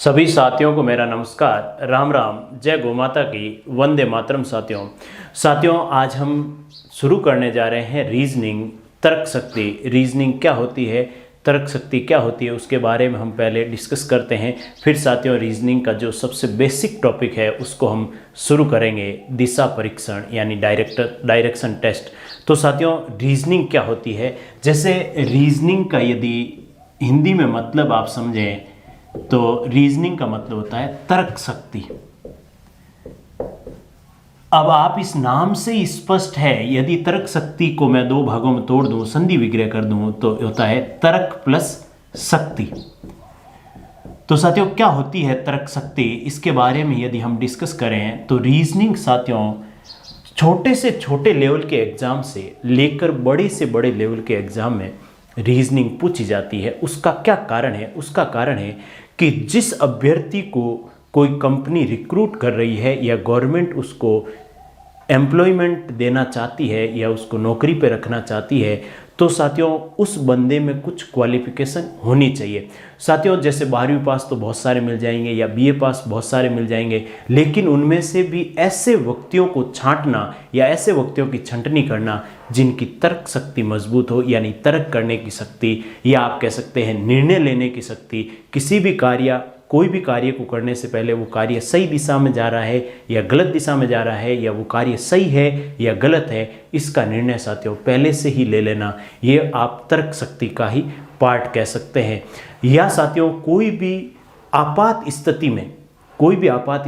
सभी साथियों को मेरा नमस्कार, राम राम, जय गौ माता की, वंदे मातरम। साथियों आज हम शुरू करने जा रहे हैं रीजनिंग, तर्क शक्ति। रीजनिंग क्या होती है, तर्क शक्ति क्या होती है, उसके बारे में हम पहले डिस्कस करते हैं। फिर साथियों रीजनिंग का जो सबसे बेसिक टॉपिक है उसको हम शुरू करेंगे, दिशा परीक्षण यानी डायरेक्शन टेस्ट। तो साथियों रीजनिंग क्या होती है, जैसे रीजनिंग का यदि हिंदी में मतलब आप समझें तो रीजनिंग का मतलब होता है तर्क शक्ति। अब आप इस नाम से ही स्पष्ट है, यदि तर्क शक्ति को मैं दो भागों में तोड़ दूं, संधि विग्रह कर दूं, तो होता है तर्क प्लस शक्ति। तो साथियों क्या होती है तर्क शक्ति, इसके बारे में यदि हम डिस्कस करें तो रीजनिंग साथियों छोटे से छोटे लेवल के एग्जाम से लेकर बड़े से बड़े लेवल के एग्जाम में रीजनिंग पूछी जाती है। उसका क्या कारण है? उसका कारण है कि जिस अभ्यर्थी को कोई कंपनी रिक्रूट कर रही है या गवर्नमेंट उसको एम्प्लॉयमेंट देना चाहती है या उसको नौकरी पे रखना चाहती है, तो साथियों उस बंदे में कुछ क्वालिफिकेशन होनी चाहिए। साथियों जैसे 12वीं पास तो बहुत सारे मिल जाएंगे या बीए पास बहुत सारे मिल जाएंगे, लेकिन उनमें से भी ऐसे व्यक्तियों को छांटना या ऐसे व्यक्तियों की छंटनी करना जिनकी तर्क शक्ति मजबूत हो, यानी तर्क करने की शक्ति, या आप कह सकते हैं निर्णय लेने की शक्ति, किसी भी कोई भी कार्य को करने से पहले वो कार्य सही दिशा में जा रहा है या गलत दिशा में जा रहा है, या वो कार्य सही है या गलत है, इसका निर्णय साथियों पहले से ही ले लेना, ये आप तर्क शक्ति का ही पार्ट कह सकते हैं। या साथियों कोई भी आपात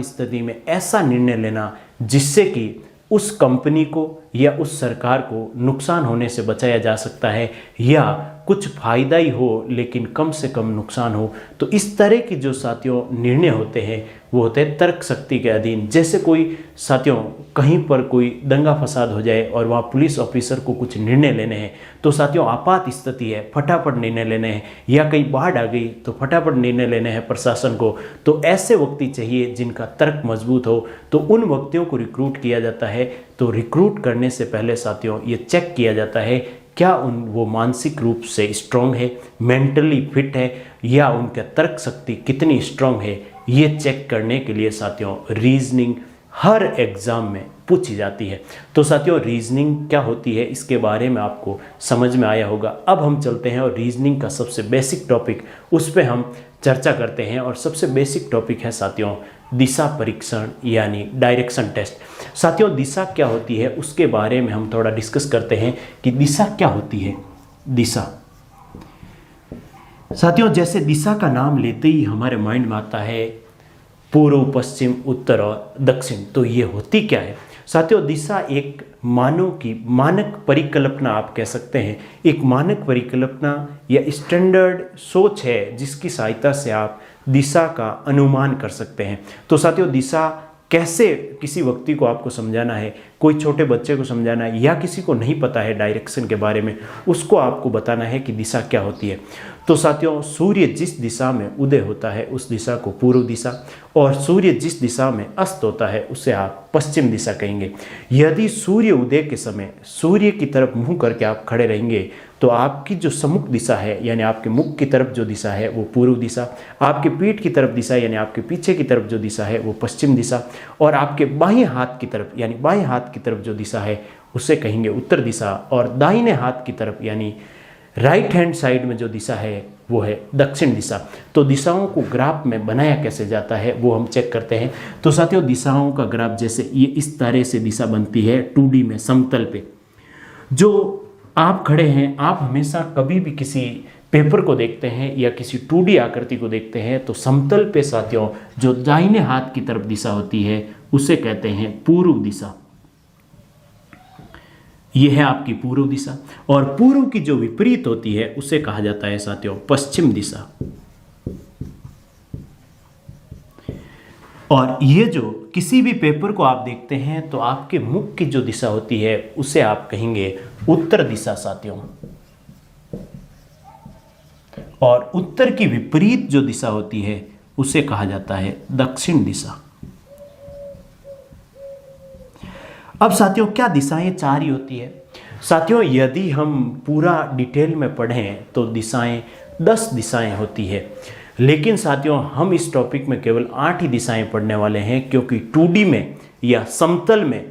स्थिति में ऐसा निर्णय लेना जिससे कि उस कंपनी को या उस सरकार को नुकसान होने से बचाया जा सकता है, या कुछ फायदा ही हो लेकिन कम से कम नुकसान हो। तो इस तरह की जो साथियों निर्णय होते हैं वो होते हैं तर्क शक्ति के अधीन। जैसे कोई साथियों कहीं पर कोई दंगा फसाद हो जाए और वहाँ पुलिस ऑफिसर को कुछ निर्णय लेने हैं, तो साथियों आपात स्थिति है, फटाफट निर्णय लेने हैं, या कहीं बाढ़ आ गई तो फटाफट निर्णय लेने हैं प्रशासन को, तो ऐसे व्यक्ति चाहिए जिनका तर्क मजबूत हो। तो उन व्यक्तियों को रिक्रूट किया जाता है। तो रिक्रूट करने से पहले साथियों ये चेक किया जाता है क्या वो मानसिक रूप से स्ट्रांग है, मेंटली फिट है, या उनका तर्क शक्ति कितनी स्ट्रांग है। ये चेक करने के लिए साथियों रीजनिंग हर एग्जाम में पूछी जाती है। तो साथियों रीजनिंग क्या होती है इसके बारे में आपको समझ में आया होगा। अब हम चलते हैं और रीजनिंग का सबसे बेसिक टॉपिक उस पर हम चर्चा करते हैं, और सबसे बेसिक टॉपिक है साथियों दिशा परीक्षण यानी डायरेक्शन टेस्ट। साथियों दिशा क्या होती है उसके बारे में हम थोड़ा डिस्कस करते हैं कि दिशा क्या होती है। दिशा साथियों जैसे दिशा का नाम लेते ही हमारे माइंड में आता है पूर्व, पश्चिम, उत्तर और दक्षिण। तो ये होती क्या है साथियों? दिशा एक मानक परिकल्पना आप कह सकते हैं, एक मानक परिकल्पना या स्टैंडर्ड सोच है जिसकी सहायता से आप दिशा का अनुमान कर सकते हैं। तो साथियों दिशा कैसे किसी व्यक्ति को आपको समझाना है, कोई छोटे बच्चे को समझाना है, या किसी को नहीं पता है डायरेक्शन के बारे में, उसको आपको बताना है कि दिशा क्या होती है। तो साथियों सूर्य जिस दिशा में उदय होता है उस दिशा को पूर्व दिशा, और सूर्य जिस दिशा में अस्त होता है उसे आप पश्चिम दिशा कहेंगे। यदि सूर्य उदय के समय सूर्य की तरफ मुंह करके आप खड़े रहेंगे तो आपकी जो सम्मुख दिशा है यानी आपके मुख की तरफ जो दिशा है वो पूर्व दिशा, आपके पीठ की तरफ दिशा यानी आपके पीछे की तरफ जो दिशा है वो पश्चिम दिशा, और आपके बाएं हाथ की तरफ यानी बाएं हाथ की तरफ जो दिशा है उसे कहेंगे उत्तर दिशा, और दाहिने हाथ की तरफ यानी राइट हैंड साइड में जो दिशा है वो है दक्षिण दिशा। तो दिशाओं को ग्राफ में बनाया कैसे जाता है वो हम चेक करते हैं। तो साथियों दिशाओं का ग्राफ जैसे ये इस तरह से दिशा बनती है 2D में समतल पे। जो आप खड़े हैं, आप हमेशा कभी भी किसी पेपर को देखते हैं या किसी 2D आकृति को देखते हैं तो समतल पे साथियों जो दाहिने हाथ की तरफ दिशा होती है उसे कहते हैं पूर्व दिशा। यह है आपकी पूर्व दिशा, और पूर्व की जो विपरीत होती है उसे कहा जाता है साथियों पश्चिम दिशा। और ये जो किसी भी पेपर को आप देखते हैं तो आपके मुख की जो दिशा होती है उसे आप कहेंगे उत्तर दिशा साथियों, और उत्तर की विपरीत जो दिशा होती है उसे कहा जाता है दक्षिण दिशा। अब साथियों क्या दिशाएं 4 ही होती है? साथियों यदि हम पूरा डिटेल में पढ़ें तो दिशाएं 10 दिशाएं होती है। लेकिन साथियों हम इस टॉपिक में केवल 8 ही दिशाएं पढ़ने वाले हैं, क्योंकि 2D में या समतल में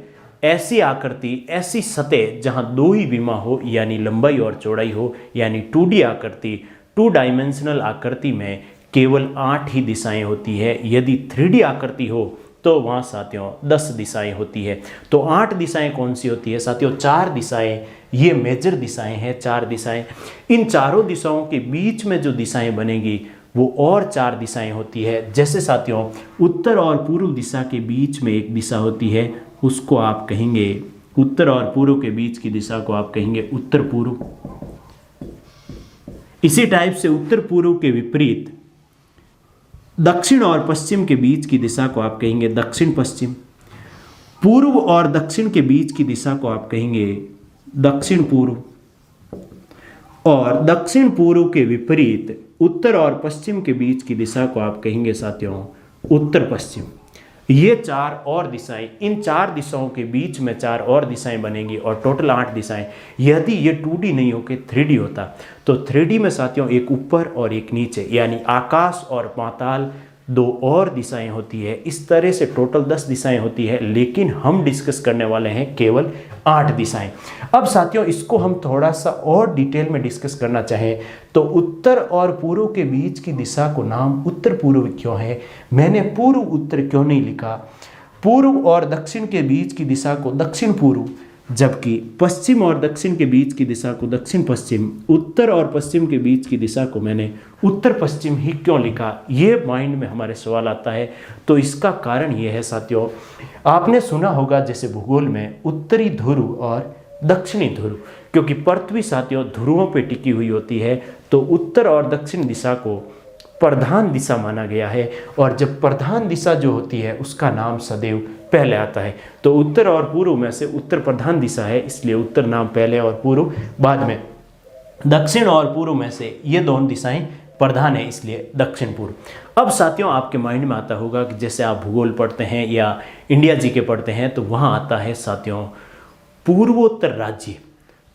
ऐसी आकृति, ऐसी सतह जहां 2 ही विमा हो यानी लंबाई और चौड़ाई हो, यानी 2D आकृति, 2 डायमेंशनल आकृति में केवल 8 ही दिशाएं होती है। यदि 3D आकृति हो तो वहाँ साथियों 10 दिशाएं होती है। तो 8 दिशाएं कौन सी होती है साथियों? 4 दिशाएं, ये मेजर दिशाएं हैं, 4 दिशाएं। इन चारों दिशाओं के बीच में जो दिशाएं बनेगी वो और 4 दिशाएं होती है। जैसे साथियों उत्तर और पूर्व दिशा के बीच में एक दिशा होती है, उसको आप कहेंगे, उत्तर और पूर्व के बीच की दिशा को आप कहेंगे उत्तर पूर्व। इसी टाइप से उत्तर पूर्व के विपरीत दक्षिण और पश्चिम के बीच की दिशा को आप कहेंगे दक्षिण पश्चिम। पूर्व और दक्षिण के बीच की दिशा को आप कहेंगे दक्षिण पूर्व। और दक्षिण पूर्व के विपरीत उत्तर और पश्चिम के बीच की दिशा को आप कहेंगे साथियों उत्तर पश्चिम। ये 4 और दिशाएं, इन 4 दिशाओं के बीच में 4 और दिशाएं बनेंगी और टोटल 8 दिशाएं। यदि ये 2D नहीं होके 3D होता तो 3D में साथियों एक ऊपर और एक नीचे, यानी आकाश और पाताल, 2 और दिशाएं होती है। इस तरह से टोटल 10 दिशाएं होती है, लेकिन हम डिस्कस करने वाले हैं केवल 8 दिशाएं। अब साथियों इसको हम थोड़ा सा और डिटेल में डिस्कस करना चाहें तो उत्तर और पूर्व के बीच की दिशा को नाम उत्तर पूर्व क्यों है? मैंने पूर्व उत्तर क्यों नहीं लिखा? पूर्व और दक्षिण के बीच की दिशा को दक्षिण पूर्व, जबकि पश्चिम और दक्षिण के बीच की दिशा को दक्षिण पश्चिम, उत्तर और पश्चिम के बीच की दिशा को मैंने उत्तर पश्चिम ही क्यों लिखा? ये माइंड में हमारे सवाल आता है। तो इसका कारण ये है साथियों, आपने सुना होगा जैसे भूगोल में उत्तरी ध्रुव और दक्षिणी ध्रुव, क्योंकि पृथ्वी साथियों ध्रुवों पे टिकी हुई होती है, तो उत्तर और दक्षिण दिशा को प्रधान दिशा माना गया है। और जब प्रधान दिशा जो होती है उसका नाम सदैव पहले आता है। तो उत्तर और पूर्व में से उत्तर प्रधान दिशा है, इसलिए उत्तर नाम पहले और पूर्व बाद में। दक्षिण और पूर्व में से ये दोनों दिशाएं प्रधान है, इसलिए दक्षिण पूर्व। अब साथियों आपके माइंड में आता होगा कि जैसे आप भूगोल पढ़ते हैं या इंडिया जी के पढ़ते हैं तो वहाँ आता है साथियों पूर्वोत्तर राज्य।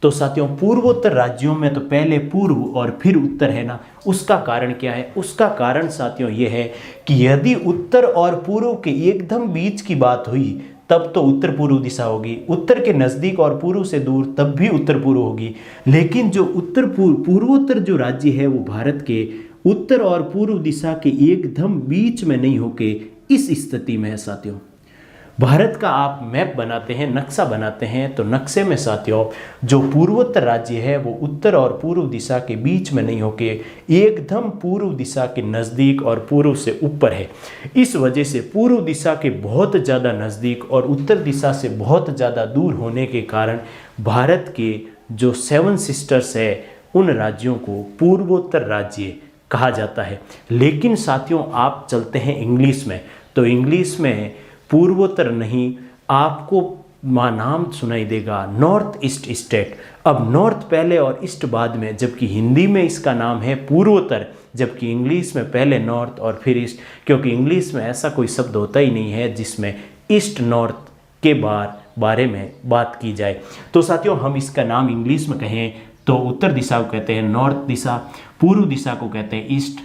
तो साथियों पूर्वोत्तर राज्यों में तो पहले पूर्व और फिर उत्तर है ना, उसका कारण क्या है? उसका कारण साथियों ये है कि यदि उत्तर और पूर्व के एकदम बीच की बात हुई तब तो उत्तर पूर्व दिशा होगी, उत्तर के नज़दीक और पूर्व से दूर तब भी उत्तर पूर्व होगी। लेकिन जो उत्तर पूर्वोत्तर जो राज्य है वो भारत के उत्तर और पूर्व दिशा के एकदम बीच में नहीं होके इस स्थिति में है साथियों। भारत का आप मैप बनाते हैं, नक्शा बनाते हैं, तो नक्शे में साथियों जो पूर्वोत्तर राज्य है वो उत्तर और पूर्व दिशा के बीच में नहीं होके एकदम पूर्व दिशा के नज़दीक और पूर्व से ऊपर है। इस वजह से पूर्व दिशा के बहुत ज़्यादा नज़दीक और उत्तर दिशा से बहुत ज़्यादा दूर होने के कारण भारत के जो 7 सिस्टर्स है उन राज्यों को पूर्वोत्तर राज्य कहा जाता है। लेकिन साथियों आप चलते हैं इंग्लिश में, तो इंग्लिश में पूर्वोत्तर नहीं, आपको नाम सुनाई देगा नॉर्थ ईस्ट स्टेट। अब नॉर्थ पहले और ईस्ट बाद में, जबकि हिंदी में इसका नाम है पूर्वोत्तर, जबकि इंग्लिश में पहले नॉर्थ और फिर ईस्ट, क्योंकि इंग्लिश में ऐसा कोई शब्द होता ही नहीं है जिसमें ईस्ट नॉर्थ के बारे में बात की जाए। तो साथियों हम इसका नाम इंग्लिश में कहें तो उत्तर दिशा को कहते हैं नॉर्थ दिशा, पूर्व दिशा को कहते हैं ईस्ट,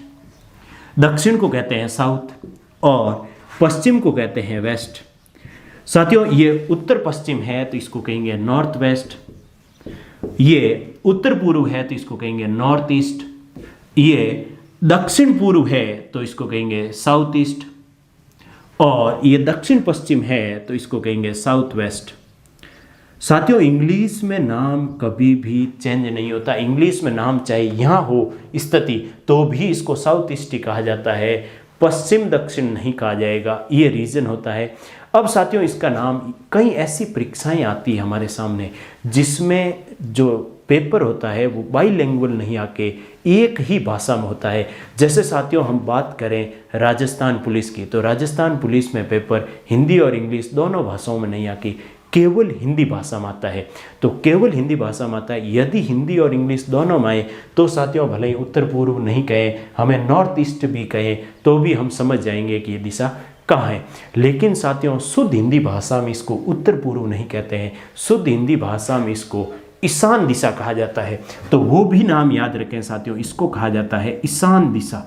दक्षिण को कहते हैं साउथ और पश्चिम को कहते हैं वेस्ट। साथियों ये उत्तर पश्चिम है तो इसको कहेंगे नॉर्थ वेस्ट, ये उत्तर पूर्व है तो इसको कहेंगे नॉर्थ ईस्ट, ये दक्षिण पूर्व है तो इसको कहेंगे साउथ ईस्ट और ये दक्षिण पश्चिम है तो इसको कहेंगे साउथ वेस्ट। साथियों इंग्लिश में नाम कभी भी चेंज नहीं होता। इंग्लिश में नाम चाहे यहाँ हो स्थिति तो भी इसको साउथ ईस्ट ही कहा जाता है, पश्चिम दक्षिण नहीं कहा जाएगा। ये रीज़न होता है। अब साथियों इसका नाम, कई ऐसी परीक्षाएं आती है हमारे सामने जिसमें जो पेपर होता है वो बाईलैंग्वेज नहीं आके एक ही भाषा में होता है। जैसे साथियों हम बात करें राजस्थान पुलिस की, तो राजस्थान पुलिस में पेपर हिंदी और इंग्लिश दोनों भाषाओं में नहीं आके केवल हिंदी भाषा में आता है। तो केवल हिंदी भाषा में आता है। यदि हिंदी और इंग्लिश दोनों में आए तो साथियों भले ही उत्तर पूर्व नहीं कहे, हमें नॉर्थ ईस्ट भी कहे तो भी हम समझ जाएंगे कि ये दिशा कहाँ है। लेकिन साथियों शुद्ध हिंदी भाषा में इसको उत्तर पूर्व नहीं कहते हैं, शुद्ध हिंदी भाषा में इसको ईशान दिशा कहा जाता है। तो वो भी नाम याद रखें साथियों, इसको कहा जाता है ईशान दिशा।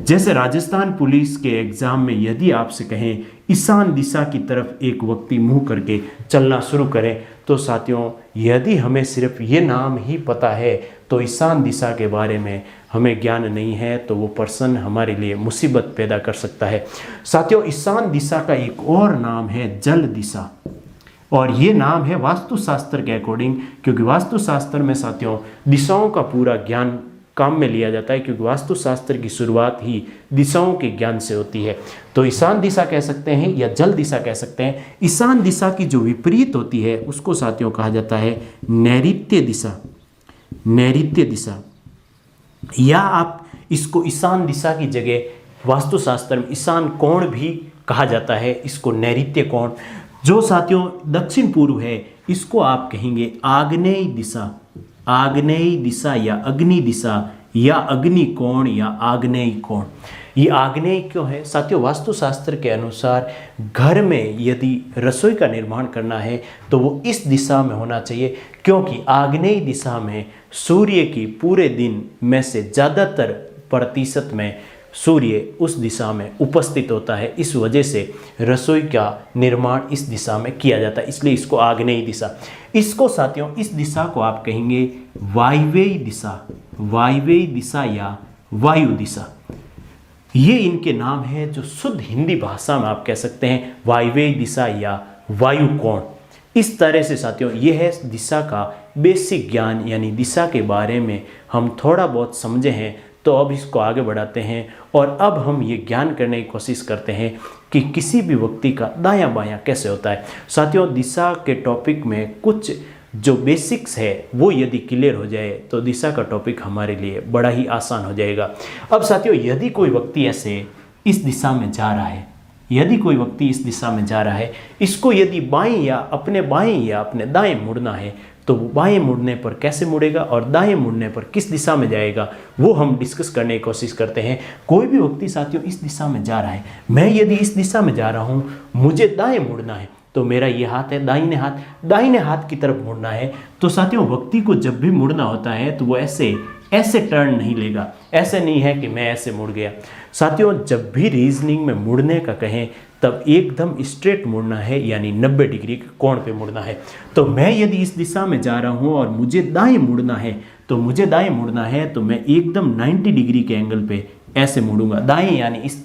जैसे राजस्थान पुलिस के एग्जाम में यदि आपसे कहें ईशान दिशा की तरफ एक व्यक्ति मुंह करके चलना शुरू करें, तो साथियों यदि हमें सिर्फ ये नाम ही पता है तो ईशान दिशा के बारे में हमें ज्ञान नहीं है, तो वो पर्सन हमारे लिए मुसीबत पैदा कर सकता है। साथियों ईशान दिशा का एक और नाम है जल दिशा, और ये नाम है वास्तुशास्त्र के अकॉर्डिंग, क्योंकि वास्तुशास्त्र में साथियों दिशाओं का पूरा ज्ञान काम में लिया जाता है, क्योंकि वास्तुशास्त्र की शुरुआत ही दिशाओं के ज्ञान से होती है। तो ईशान दिशा कह सकते हैं या जल दिशा कह सकते हैं। ईशान दिशा की जो विपरीत होती है उसको साथियों कहा जाता है नैऋत्य दिशा। नैऋत्य दिशा, या आप इसको ईशान दिशा की जगह वास्तुशास्त्र में ईशान कोण भी कहा जाता है, इसको नैऋत्य कोण। जो साथियों दक्षिण पूर्व है इसको आप कहेंगे आग्नेय दिशा। आग्नेय दिशा या अग्नि दिशा या अग्नि कोण या आग्नेय कोण। ये आग्नेय क्यों है साथियों? वास्तुशास्त्र के अनुसार घर में यदि रसोई का निर्माण करना है तो वो इस दिशा में होना चाहिए, क्योंकि आग्नेय दिशा में सूर्य की पूरे दिन में से ज़्यादातर प्रतिशत में सूर्य उस दिशा में उपस्थित होता है। इस वजह से रसोई का निर्माण इस दिशा में किया जाता है, इसलिए इसको आग्नेय दिशा। इसको साथियों इस दिशा को आप कहेंगे वायव्य दिशा। वायव्य दिशा या वायु दिशा, ये इनके नाम है जो शुद्ध हिंदी भाषा में आप कह सकते हैं वायव्य दिशा या वायु कोण। इस तरह से साथियों ये है दिशा का बेसिक ज्ञान, यानी दिशा के बारे में हम थोड़ा बहुत समझे हैं। तो अब इसको आगे बढ़ाते हैं और अब हम ये ज्ञान करने की कोशिश करते हैं कि किसी भी व्यक्ति का दायां बायां कैसे होता है। साथियों दिशा के टॉपिक में कुछ जो बेसिक्स है वो यदि क्लियर हो जाए तो दिशा का टॉपिक हमारे लिए बड़ा ही आसान हो जाएगा। अब साथियों यदि कोई व्यक्ति ऐसे इस दिशा में जा रहा है, यदि कोई व्यक्ति इस दिशा में जा रहा है, इसको यदि बाएं या अपने दाएं मुड़ना है, तो वो बाएं मुड़ने पर कैसे मुड़ेगा और दाएं मुड़ने पर किस दिशा में जाएगा वो हम डिस्कस करने की कोशिश करते हैं। कोई भी व्यक्ति साथियों इस दिशा में जा रहा है, मैं यदि इस दिशा में जा रहा हूँ, मुझे दाएं मुड़ना है, तो मेरा ये हाथ है दाहिने हाथ की तरफ मुड़ना है। तो साथियों व्यक्ति को जब भी मुड़ना होता है तो वो ऐसे टर्न नहीं लेगा, ऐसे नहीं है कि मैं ऐसे मुड़ गया। साथियों जब भी रीजनिंग में मुड़ने का कहें तब एकदम स्ट्रेट मुड़ना है, यानी 90 डिग्री के कोण पे मुड़ना है। तो मैं यदि इस दिशा में जा रहा हूँ और मुझे दाएं मुड़ना है तो मैं एकदम 90 डिग्री के एंगल पे ऐसे मुड़ूंगा। दाएं यानी इस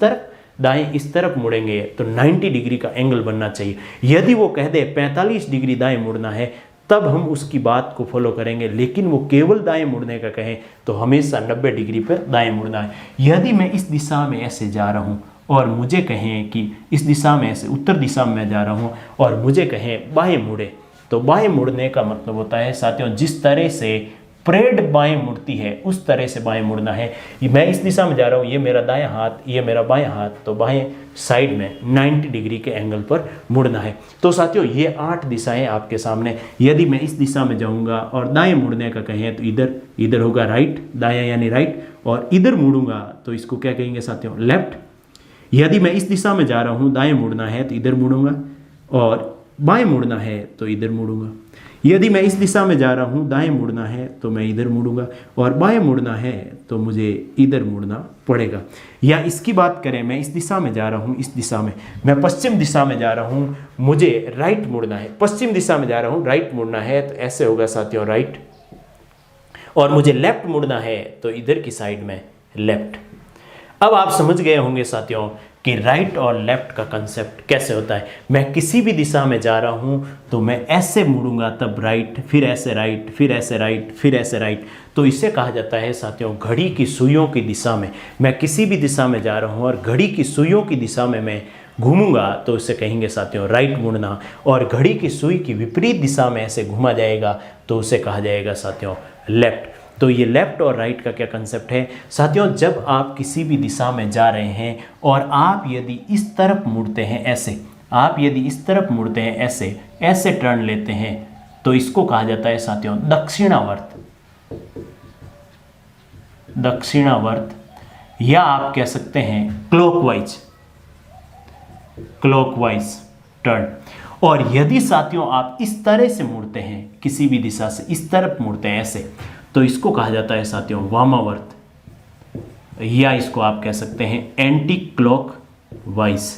तरफ मुड़ेंगे तो 90 डिग्री का एंगल बनना चाहिए। यदि वो कह दे 45 डिग्री दाएं मुड़ना है तब हम उसकी बात को फॉलो करेंगे, लेकिन वो केवल दाएं मुड़ने का कहें तो हमेशा 90 डिग्री पर दाएं मुड़ना है। यदि मैं इस दिशा में ऐसे जा रहा हूँ और मुझे कहें कि इस दिशा में ऐसे उत्तर दिशा में मैं जा रहा हूँ और मुझे कहें बाएं मुड़े, तो बाएं मुड़ने का मतलब होता है साथियों जिस तरह से परेड बाएं मुड़ती है उस तरह से बाएं मुड़ना है। मैं इस दिशा में जा रहा हूँ, ये मेरा दायां हाथ, ये मेरा बायां हाथ, तो बाएं साइड में 90 डिग्री के एंगल पर मुड़ना है। तो साथियों ये 8 दिशाएं आपके सामने। यदि मैं इस दिशा में जाऊंगा और दाएं मुड़ने का कहें तो इधर होगा राइट, दायां यानी राइट, और इधर मुड़ूंगा तो इसको क्या कहेंगे साथियों लेफ्ट। यदि मैं इस दिशा में जा रहा हूँ, दाएं मुड़ना है तो इधर मुड़ूंगा और बाएं मुड़ना है तो इधर मुड़ूंगा। यदि मैं इस दिशा में जा रहा हूँ, दाएं मुड़ना है तो मैं इधर मुड़ूंगा और बाएं मुड़ना है तो मुझे इधर मुड़ना पड़ेगा। या इसकी बात करें, मैं इस दिशा में जा रहा हूँ, इस दिशा में मैं पश्चिम दिशा में जा रहा हूँ, मुझे राइट मुड़ना है। पश्चिम दिशा में जा रहा हूँ, राइट मुड़ना है तो ऐसे होगा साथियों राइट, और मुझे लेफ्ट मुड़ना है तो इधर की साइड में लेफ्ट। अब आप समझ गए होंगे साथियों कि राइट और लेफ्ट का कंसेप्ट कैसे होता है। मैं किसी भी दिशा में जा रहा हूँ तो मैं ऐसे मुड़ूंगा तब राइट, फिर ऐसे राइट, फिर ऐसे राइट, फिर ऐसे राइट। तो इसे कहा जाता है साथियों घड़ी की सुइयों की दिशा में। मैं किसी भी दिशा में जा रहा हूँ और घड़ी की सुइयों की दिशा में मैं घूमूंगा तो इसे कहेंगे साथियों राइट मुड़ना, और घड़ी की सुई की विपरीत दिशा में ऐसे घुमा जाएगा तो उसे कहा जाएगा साथियों लेफ्ट। तो ये लेफ्ट और राइट का क्या कंसेप्ट है साथियों, जब आप किसी भी दिशा में जा रहे हैं और आप यदि इस तरफ मुड़ते हैं ऐसे, आप यदि इस तरफ मुड़ते हैं ऐसे टर्न लेते हैं तो इसको कहा जाता है साथियों दक्षिणावर्त। दक्षिणावर्त, या आप कह सकते हैं क्लॉकवाइज टर्न। और यदि साथियों आप इस तरह से मुड़ते हैं, किसी भी दिशा से इस तरफ मुड़ते हैं ऐसे, तो इसको कहा जाता है साथियों वामावर्त। या इसको आप कह सकते हैं एंटी क्लॉकवाइज।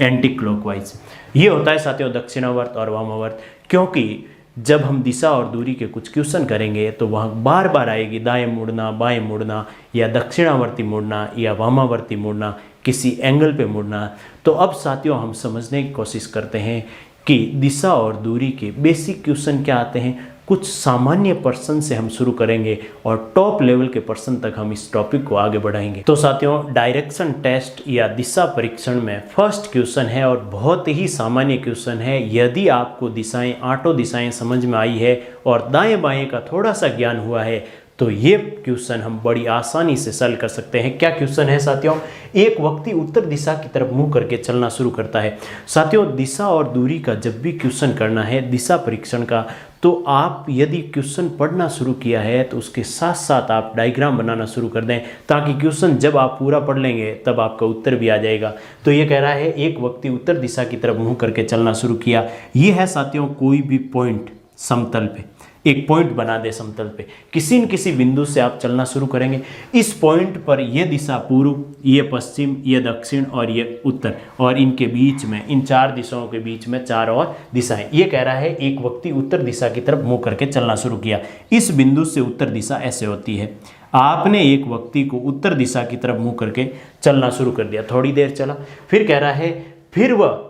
एंटी क्लॉकवाइज ये होता है साथियों दक्षिणावर्त और वामावर्त, क्योंकि जब हम दिशा और दूरी के कुछ क्वेश्चन करेंगे तो वहाँ बार बार आएगी दाएं मुड़ना, बाएं मुड़ना, या दक्षिणावर्ती मुड़ना, या वामावर्ती मुड़ना, किसी एंगल पे मुड़ना। तो अब साथियों हम समझने की कोशिश करते हैं कि दिशा और दूरी के बेसिक क्वेश्चन क्या आते हैं। कुछ सामान्य पर्सन से हम शुरू करेंगे और टॉप लेवल के पर्सन तक हम इस टॉपिक को आगे बढ़ाएंगे। तो साथियों डायरेक्शन टेस्ट या दिशा परीक्षण में फर्स्ट क्वेश्चन है और बहुत ही सामान्य क्वेश्चन है। यदि आपको दिशाएं, आठों दिशाएं समझ में आई है और दाएं बाएं का थोड़ा सा ज्ञान हुआ है तो ये क्वेश्चन हम बड़ी आसानी से सॉल्व कर सकते हैं। क्या क्वेश्चन है साथियों? एक व्यक्ति उत्तर दिशा की तरफ मुंह करके चलना शुरू करता है। साथियों दिशा और दूरी का जब भी क्वेश्चन करना है दिशा परीक्षण का, तो आप यदि क्वेश्चन पढ़ना शुरू किया है तो उसके साथ साथ आप डायग्राम बनाना शुरू कर दें, ताकि क्वेश्चन जब आप पूरा पढ़ लेंगे तब आपका उत्तर भी आ जाएगा। तो ये कह रहा है एक व्यक्ति उत्तर दिशा की तरफ मुंह करके चलना शुरू किया। ये है साथियों कोई भी पॉइंट समतल पे, एक पॉइंट बना दे समतल पे, किसी न किसी बिंदु से आप चलना शुरू करेंगे। इस पॉइंट पर ये दिशा पूर्व, ये पश्चिम, ये दक्षिण और ये उत्तर, और इनके बीच में, इन चार दिशाओं के बीच में चार और दिशाएं। ये कह रहा है एक व्यक्ति उत्तर दिशा की तरफ मुंह करके चलना शुरू किया। इस बिंदु से उत्तर दिशा ऐसे होती है। आपने एक व्यक्ति को उत्तर दिशा की तरफ मुंह करके चलना शुरू कर दिया, थोड़ी देर चला, फिर कह रहा है फिर वह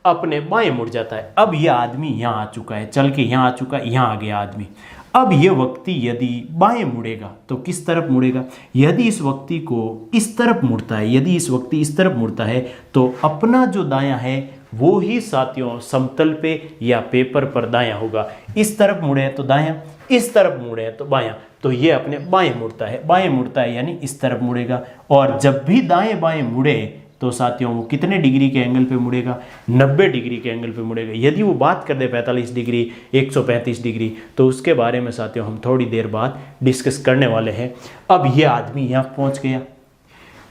अपने बाएं मुड़ जाता है। अब यह आदमी यहाँ आ चुका है, चल के यहाँ आ चुका है, यहाँ आ गया आदमी। अब यह व्यक्ति यदि बाएं मुड़ेगा तो किस तरफ मुड़ेगा? यदि इस व्यक्ति को इस तरफ मुड़ता है, यदि इस व्यक्ति इस तरफ मुड़ता है तो अपना जो दायां है वो ही साथियों समतल पे या पेपर पर दायां होगा। इस तरफ मुड़े तो दायां, इस तरफ मुड़े तो बायां, तो ये अपने बाएं मुड़ता है। बाएं मुड़ता है यानी इस तरफ मुड़ेगा। और जब भी दाएं बाएं मुड़े तो साथियों वो कितने डिग्री के एंगल पे मुड़ेगा? 90 डिग्री के एंगल पे मुड़ेगा। यदि वो बात कर दे 45 डिग्री, 135 डिग्री, तो उसके बारे में साथियों हम थोड़ी देर बाद डिस्कस करने वाले हैं। अब ये आदमी यहाँ पहुँच गया,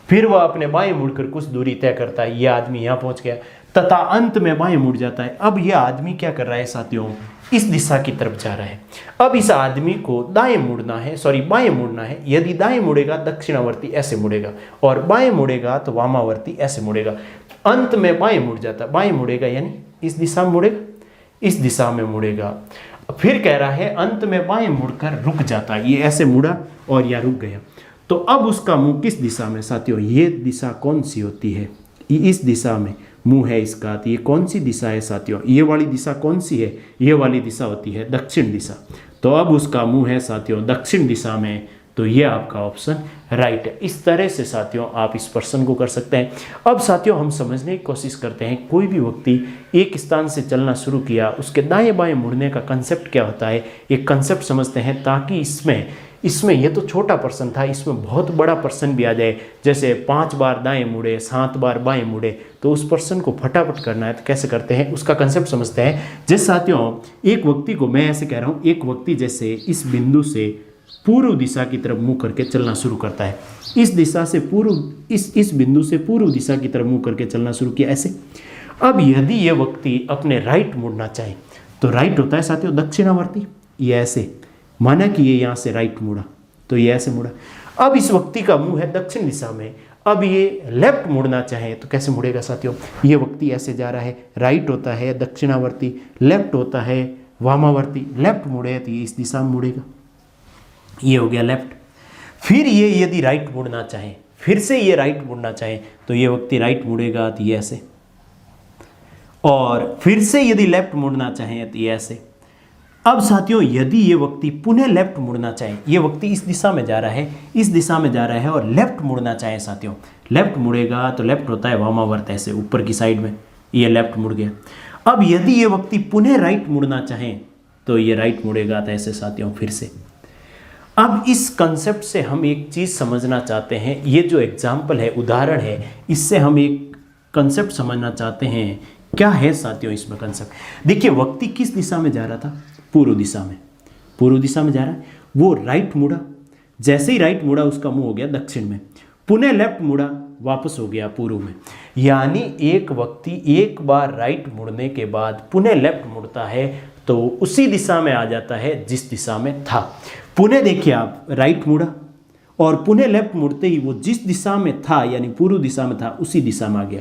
फिर वह अपने बाएं मुड़कर कुछ दूरी तय करता है। ये आदमी यहाँ पहुँच गया तथा अंत में बाएं मुड़ जाता है। अब यह आदमी क्या कर रहा है साथियों? इस दिशा की तरफ जा रहा है। अब इस आदमी को दाएं मुड़ना है, बाएं मुड़ना है। यदि दाएं मुड़ेगा दक्षिणावर्ती ऐसे मुड़ेगा, और बाएं मुड़ेगा तो वामावर्ती ऐसे मुड़ेगा। अंत में बाएं मुड़ जाता है। बाएं मुड़ेगा यानी इस दिशा में मुड़ेगा, इस दिशा में मुड़ेगा। फिर कह रहा है अंत में बाएं मुड़कर रुक जाता है। ये ऐसे मुड़ा और यह रुक गया। तो अब उसका मुंह किस दिशा में साथियों? ये दिशा कौन सी होती है? इस दिशा में मुंह है इसका। तो ये कौन सी दिशा है साथियों? ये वाली दिशा कौन सी है? ये वाली दिशा होती है दक्षिण दिशा। तो अब उसका मुंह है साथियों दक्षिण दिशा में, तो ये आपका ऑप्शन राइट है। इस तरह से साथियों आप इस प्रश्न को कर सकते हैं। अब साथियों हम समझने की कोशिश करते हैं, कोई भी व्यक्ति एक स्थान से चलना शुरू किया, उसके दाएं बाएं मुड़ने का कंसेप्ट क्या होता है, एक कंसेप्ट समझते हैं, ताकि इसमें ये तो छोटा पर्सन था, इसमें बहुत बड़ा पर्सन भी आ जाए। जैसे 5 बार दाएं मुड़े, 7 बार बाएं मुड़े, तो उस पर्सन को फटाफट करना है तो कैसे करते हैं उसका कंसेप्ट समझते हैं। जैसे साथियों एक व्यक्ति को, मैं ऐसे कह रहा हूँ, एक व्यक्ति जैसे इस बिंदु से पूर्व दिशा की तरफ मुंह करके चलना शुरू करता है। इस दिशा से पूर्व, इस बिंदु से पूर्व दिशा की तरफ मुंह करके चलना शुरू किया ऐसे। अब यदि ये व्यक्ति अपने राइट मुड़ना चाहे तो राइट होता है साथियों दक्षिणावर्ती। ये ऐसे माना कि ये यहाँ से राइट मुड़ा तो ये ऐसे मुड़ा। अब इस व्यक्ति का मुंह है दक्षिण दिशा में। अब ये लेफ्ट मुड़ना चाहे तो कैसे मुड़ेगा साथियों? ये व्यक्ति ऐसे जा रहा है, राइट होता है दक्षिणावर्ती, लेफ्ट होता है वामावर्ती। लेफ्ट मुड़े तो ये इस दिशा में मुड़ेगा, ये हो गया लेफ्ट। फिर ये यदि राइट मुड़ना चाहे, फिर से ये राइट मुड़ना चाहे तो ये व्यक्ति राइट मुड़ेगा तो ये ऐसे, और फिर से यदि लेफ्ट मुड़ना चाहे तो ये ऐसे। अब साथियों यदि ये व्यक्ति पुनः लेफ्ट मुड़ना चाहे, ये व्यक्ति इस दिशा में जा रहा है, इस दिशा में जा रहा है और लेफ्ट मुड़ना चाहे साथियों, लेफ्ट मुड़ेगा तो लेफ्ट होता है वामावर्त ऐसे ऊपर की साइड में, ये लेफ्ट मुड़ गया। अब यदि ये व्यक्ति पुनः राइट मुड़ना चाहे तो ये राइट मुड़ेगा तो ऐसे साथियों फिर से। अब इस कंसेप्ट से हम एक चीज़ समझना चाहते हैं, ये जो एग्जाम्पल है, उदाहरण है, इससे हम एक कंसेप्ट समझना चाहते हैं। क्या है साथियों इसमें कंसेप्ट? देखिए व्यक्ति किस दिशा में जा रहा था? पूर्व दिशा में, पूर्व दिशा में जा रहा है। वो राइट मुड़ा, जैसे ही राइट मुड़ा उसका मुंह हो गया दक्षिण में, पुनः लेफ्ट मुड़ा वापस हो गया पूर्व में। यानी एक व्यक्ति एक बार राइट मुड़ने के बाद पुनः लेफ्ट मुड़ता है तो उसी दिशा में आ जाता है जिस दिशा में था। पुनः देखिए आप, राइट मुड़ा और पुनः लेफ्ट मुड़ते ही वो जिस दिशा में था यानी पूर्व दिशा में था उसी दिशा में आ गया।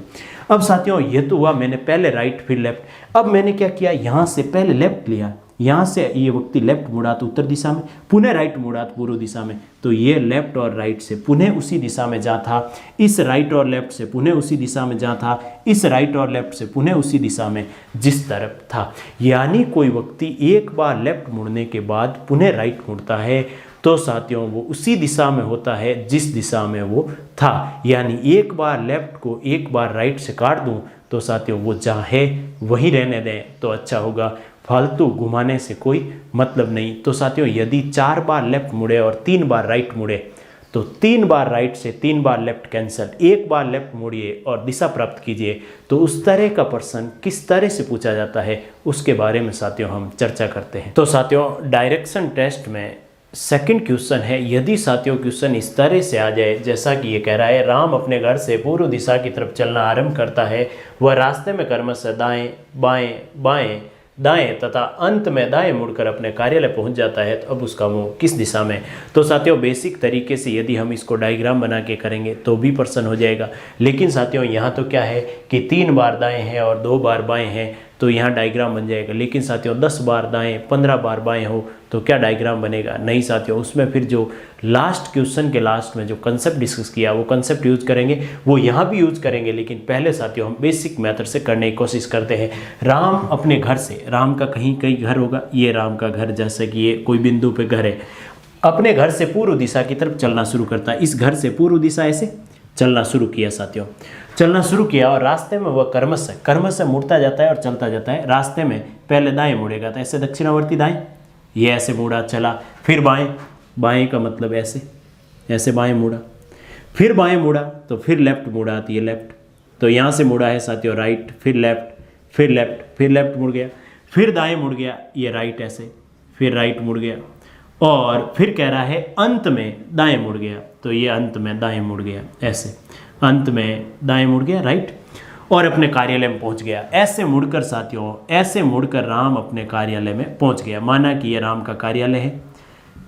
अब साथियों ये तो हुआ मैंने पहले राइट फिर लेफ्ट। अब मैंने क्या किया, यहाँ से पहले लेफ्ट लिया, यहाँ से ये व्यक्ति लेफ्ट मुड़ा तो उत्तर दिशा में, पुनः राइट मुड़ा तो पूर्व दिशा में, तो ये लेफ्ट और राइट से पुनः उसी दिशा में जा था, इस राइट और लेफ्ट से पुनः उसी दिशा में जा था, इस राइट और लेफ्ट से पुनः उसी दिशा में जिस तरफ था। यानी कोई व्यक्ति एक बार लेफ्ट मुड़ने के बाद पुनः राइट मुड़ता है तो साथियों वो उसी दिशा में होता है जिस दिशा में वो था। यानी एक बार लेफ्ट को एक बार राइट से काट दूं तो साथियों वो जहाँ है वहीं रहने दें तो अच्छा होगा, फालतू घुमाने से कोई मतलब नहीं। तो साथियों यदि 4 बार लेफ्ट मुड़े और 3 बार राइट मुड़े तो 3 बार राइट से 3 बार लेफ्ट कैंसल, एक बार लेफ्ट मुड़िए और दिशा प्राप्त कीजिए। तो उस तरह का प्रश्न किस तरह से पूछा जाता है उसके बारे में साथियों हम चर्चा करते हैं। तो साथियों डायरेक्शन टेस्ट में सेकंड क्वेश्चन है, यदि साथियों क्वेश्चन इस तरह से आ जाए जैसा कि ये कह रहा है, राम अपने घर से पूर्व दिशा की तरफ चलना आरंभ करता है, वह रास्ते में क्रमशः दाएं बाएं बाएं दाएं तथा अंत में दाएं मुड़कर अपने कार्यालय पहुंच जाता है, तो अब उसका मुंह किस दिशा में। तो साथियों बेसिक तरीके से यदि हम इसको डायग्राम बना के करेंगे तो भी प्रश्न हो जाएगा। लेकिन साथियों यहाँ तो क्या है कि 3 बार दाएं हैं और 2 बार बाएं हैं तो यहाँ डायग्राम बन जाएगा। लेकिन साथियों 10 बार दाएं 15 बार बाएं हो तो क्या डायग्राम बनेगा? नहीं साथियों, उसमें फिर जो लास्ट क्वेश्चन के लास्ट में जो कंसेप्ट डिस्कस किया वो कंसेप्ट यूज करेंगे, वो यहाँ भी यूज करेंगे। लेकिन पहले साथियों हम बेसिक मेथड से करने की कोशिश करते हैं। राम अपने घर से, राम का कहीं कहीं घर होगा, ये राम का घर, जैसे कि ये कोई बिंदु पे घर है, अपने घर से पूर्व दिशा की तरफ चलना शुरू करता है। इस घर से पूर्व दिशा ऐसे चलना शुरू किया साथियों, चलना शुरू किया और रास्ते में वह क्रमशः मुड़ता जाता है और चलता जाता है। रास्ते में पहले दाएं मुड़ेगा तो ऐसे दक्षिणावर्ती दाएं, ये ऐसे मुड़ा चला, फिर बाएं, बाएं का मतलब ऐसे ऐसे बाएं मुड़ा, फिर बाएं मुड़ा तो फिर लेफ्ट मुड़ा तो ये लेफ्ट, तो यहाँ से मुड़ा है साथियों राइट, फिर लेफ्ट, फिर लेफ्ट, फिर लेफ्ट मुड़ गया, फिर दाएं मुड़ गया, ये राइट ऐसे, फिर राइट मुड़ गया और फिर कह रहा है अंत में दाएं मुड़ गया, तो ये अंत में दाएं मुड़ गया ऐसे, अंत में दाएं मुड़ गया राइट और अपने कार्यालय में पहुंच गया। ऐसे मुड़कर साथियों, ऐसे मुड़कर राम अपने कार्यालय में पहुंच गया। माना कि ये राम का कार्यालय है,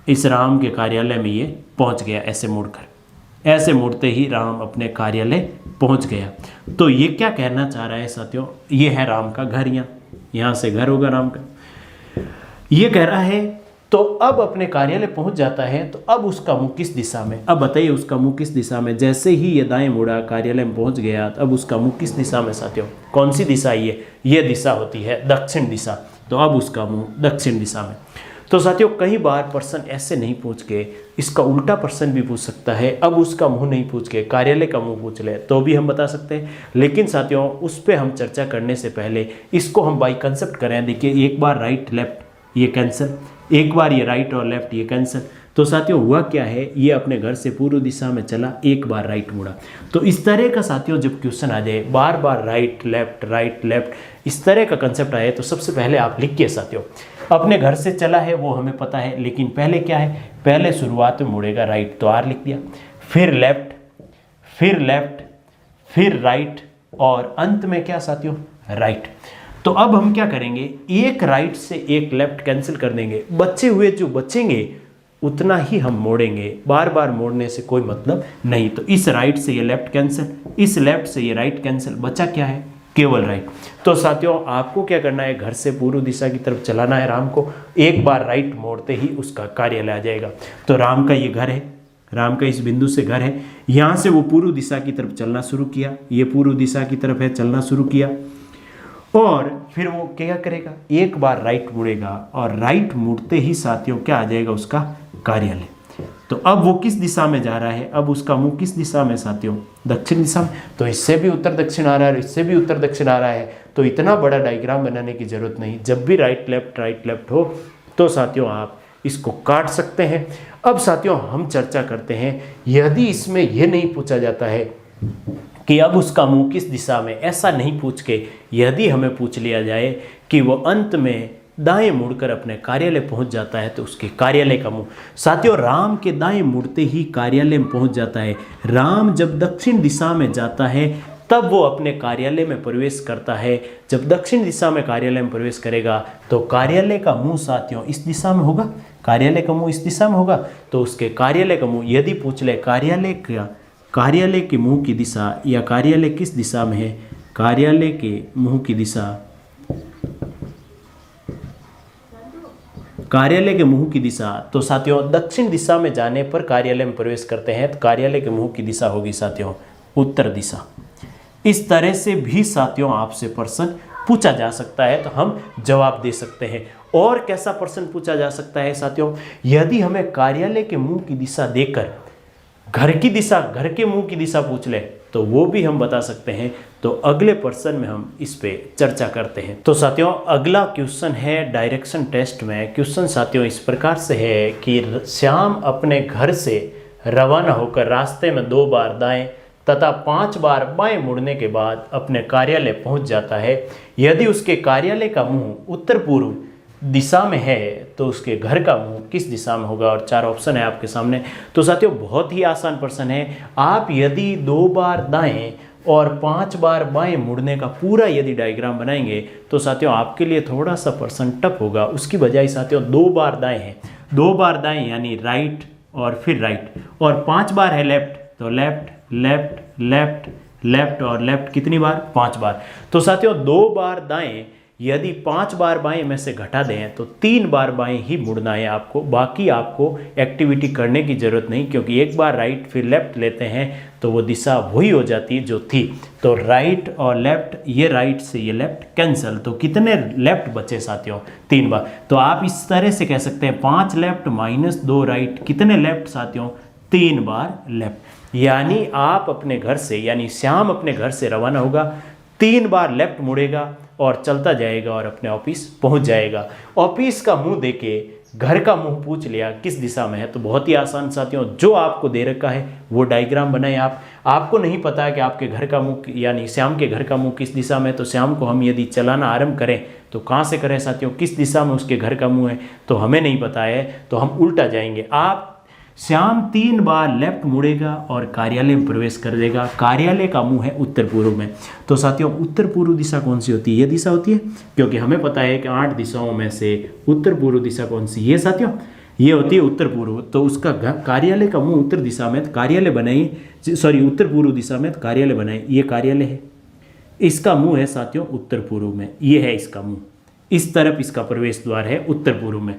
इस राम के कार्यालय में ये पहुंच गया ऐसे मुड़कर। ऐसे मुड़ते ही राम अपने कार्यालय पहुंच गया। तो ये क्या कहना चाह रहा है साथियों, ये है राम का घर, यहाँ से घर होगा राम का। ये कह रहा है तो अब अपने कार्यालय पहुंच जाता है तो अब उसका मुंह किस दिशा में, अब बताइए उसका मुंह किस दिशा में। जैसे ही ये दाएं मुड़ा कार्यालय में पहुंच गया तो अब उसका मुंह किस दिशा में साथियों, कौन सी दिशा ये दिशा होती है दक्षिण दिशा, तो अब उसका मुंह दक्षिण दिशा में। तो साथियों कई बार प्रश्न ऐसे नहीं पूछ के इसका उल्टा प्रश्न भी पूछ सकता है, अब उसका मुंह नहीं पूछ के कार्यालय का मुंह पूछ ले तो भी हम बता सकते हैं। लेकिन साथियों उस पर हम चर्चा करने से पहले इसको हम बाई कंसेप्ट करें। देखिए एक बार राइट लेफ्ट ये कैंसिल, एक बार ये राइट और लेफ्ट ये कैंसिल। तो साथियों हुआ क्या है, ये अपने घर से पूर्व दिशा में चला, एक बार राइट मुड़ा। तो इस तरह का साथियों जब क्वेश्चन आ जाए बार बार राइट लेफ्ट इस तरह का कंसेप्ट आए तो सबसे पहले आप लिखिए साथियों, अपने घर से चला है वो हमें पता है, लेकिन पहले क्या है, पहले शुरुआत में मुड़ेगा राइट तो आर लिख दिया, फिर लेफ्ट फिर राइट और अंत में क्या साथियों राइट। तो अब हम क्या करेंगे, एक राइट से एक लेफ्ट कैंसिल कर देंगे, बचे हुए जो बचेंगे उतना ही हम मोड़ेंगे, बार बार मोड़ने से कोई मतलब नहीं। तो इस राइट से ये लेफ्ट कैंसिल, इस लेफ्ट से ये राइट कैंसिल, बचा क्या है केवल राइट। तो साथियों आपको क्या करना है, घर से पूर्व दिशा की तरफ चलाना है राम को, एक बार राइट मोड़ते ही उसका कार्यालय आ जाएगा। तो राम का ये घर है, राम का इस बिंदु से घर है, यहाँ से वो पूर्व दिशा की तरफ चलना शुरू किया, ये पूर्व दिशा की तरफ है चलना शुरू किया और फिर वो क्या करेगा, एक बार राइट मुड़ेगा और राइट मुड़ते ही साथियों क्या आ जाएगा उसका कार्यालय। तो अब वो किस दिशा में जा रहा है, अब उसका मुंह किस दिशा में साथियों दक्षिण दिशा में। तो इससे भी उत्तर दक्षिण आ रहा है, इससे भी उत्तर दक्षिण आ रहा है, तो इतना बड़ा डायग्राम बनाने की जरूरत नहीं। जब भी राइट लेफ्ट हो तो साथियों आप इसको काट सकते हैं। अब साथियों हम चर्चा करते हैं, यदि इसमें यह नहीं पूछा जाता है कि अब उसका मुंह किस दिशा में, ऐसा नहीं पूछ के यदि हमें पूछ लिया जाए कि वो अंत में दाएं मुड़कर अपने कार्यालय पहुंच जाता है तो उसके कार्यालय का मुंह। साथियों राम के दाएं मुड़ते ही कार्यालय में पहुंच जाता है। राम जब दक्षिण दिशा में जाता है तब वो अपने कार्यालय में प्रवेश करता है। जब दक्षिण दिशा में कार्यालय में प्रवेश करेगा तो कार्यालय का मुंह साथियों इस दिशा में होगा, कार्यालय का मुंह इस दिशा में होगा, तो उसके कार्यालय का मुंह यदि पूछ ले कार्यालय के मुंह की दिशा या कार्यालय किस दिशा में है, कार्यालय के मुंह की दिशा, कार्यालय के मुंह की दिशा, तो साथियों दक्षिण दिशा में जाने पर कार्यालय में प्रवेश करते हैं तो कार्यालय के मुंह की दिशा होगी साथियों उत्तर दिशा। इस तरह से भी साथियों आपसे प्रश्न पूछा जा सकता है तो हम जवाब दे सकते हैं। और कैसा प्रश्न पूछा जा सकता है साथियों, यदि हमें कार्यालय के मुंह की दिशा देकर घर की दिशा, घर के मुंह की दिशा पूछ ले तो वो भी हम बता सकते हैं। तो अगले प्रश्न में हम इस पे चर्चा करते हैं। तो साथियों अगला क्वेश्चन है डायरेक्शन टेस्ट में। क्वेश्चन साथियों इस प्रकार से है कि श्याम अपने घर से रवाना होकर रास्ते में 2 बार दाएं तथा 5 बार बाएं मुड़ने के बाद अपने कार्यालय पहुंच जाता है। यदि उसके कार्यालय का मुंह उत्तर पूर्व दिशा में है तो उसके घर का मुंह किस दिशा में होगा, और 4 ऑप्शन है आपके सामने। तो साथियों बहुत ही आसान प्रश्न है। आप यदि 2 बार दाएं और 5 बार बाएं मुड़ने का पूरा यदि डायग्राम बनाएंगे तो साथियों आपके लिए थोड़ा सा प्रश्न टफ होगा। उसकी बजाय साथियों 2 बार दाएं हैं, 2 बार दाएं यानी राइट और फिर राइट, और 5 बार है लेफ्ट तो लेफ्ट लेफ्ट लेफ्ट लेफ्ट और लेफ्ट कितनी बार, 5 बार। तो साथियों 2 बार दाएं यदि 5 बार बाएं में से घटा दें तो 3 बार बाएं ही मुड़ना है आपको, बाकी आपको एक्टिविटी करने की जरूरत नहीं, क्योंकि एक बार राइट फिर लेफ्ट लेते हैं तो वो दिशा वही हो जाती है जो थी। तो राइट और लेफ्ट, ये राइट से ये लेफ्ट कैंसिल, तो कितने लेफ्ट बचे साथियों, 3 बार। तो आप इस तरह से कह सकते हैं 5 लेफ्ट माइनस 2 राइट, कितने लेफ्ट साथियों, 3 बार लेफ्ट। यानी आप अपने घर से, यानी श्याम अपने घर से रवाना होगा, 3 बार लेफ्ट मुड़ेगा और चलता जाएगा और अपने ऑफिस पहुंच जाएगा। ऑफिस का मुंह देके घर का मुंह पूछ लिया किस दिशा में है, तो बहुत ही आसान साथियों, जो आपको दे रखा है वो डायग्राम बनाए आप। आपको नहीं पता है कि आपके घर का मुंह यानी श्याम के घर का मुंह किस दिशा में है, तो श्याम को हम यदि चलाना आरंभ करें तो कहाँ से करें साथियों, किस दिशा में उसके घर का मुंह है, तो हमें नहीं पता है, तो हम उल्टा जाएंगे। आप श्याम 3 बार लेफ्ट मुड़ेगा और कार्यालय में प्रवेश कर देगा। कार्यालय का मुंह है उत्तर पूर्व में। तो साथियों उत्तर पूर्व दिशा कौन सी होती है, ये दिशा होती है, क्योंकि हमें पता है कि 8 दिशाओं में से उत्तर पूर्व दिशा कौन सी है साथियों, ये होती है उत्तर पूर्व। तो उसका कार्यालय का मुंह उत्तर दिशा में, कार्यालय बनाइए, सॉरी उत्तर पूर्व दिशा में कार्यालय बनाइए, ये कार्यालय है, इसका मुंह है साथियों उत्तर पूर्व में, ये है इसका मुंह, इस तरफ इसका प्रवेश द्वार है उत्तर पूर्व में।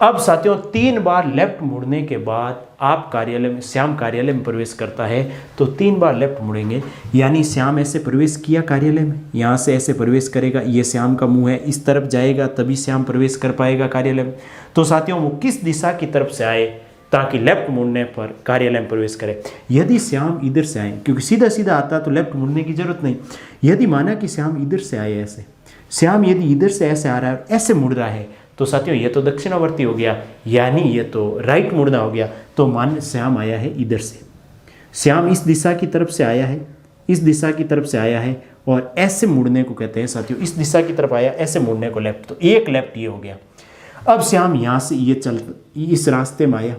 अब साथियों 3 बार लेफ्ट मुड़ने के बाद आप कार्यालय में, श्याम कार्यालय में प्रवेश करता है तो 3 बार लेफ्ट मुड़ेंगे, यानी श्याम ऐसे प्रवेश किया कार्यालय में, यहाँ से ऐसे प्रवेश करेगा, ये श्याम का मुंह है, इस तरफ जाएगा तभी श्याम प्रवेश कर पाएगा कार्यालय में। तो साथियों वो किस दिशा की तरफ से आए ताकि लेफ्ट मुड़ने पर कार्यालय में प्रवेश करे। यदि श्याम इधर से आए, क्योंकि सीधा सीधा आता तो लेफ्ट मुड़ने की जरूरत नहीं, यदि माना कि श्याम इधर से आए, ऐसे श्याम यदि इधर से ऐसे आ रहा है, ऐसे मुड़ रहा है, तो साथियों ये तो दक्षिणावर्ती हो गया, यानी ये तो राइट मुड़ना हो गया। तो मान श्याम आया है इधर से, श्याम इस दिशा की तरफ से आया है, इस दिशा की तरफ से आया है और ऐसे मुड़ने को कहते हैं साथियों, इस दिशा की तरफ आया, ऐसे मुड़ने को लेफ्ट, तो एक लेफ्ट ये हो गया। अब श्याम यहाँ से ये चल इस रास्ते में आया,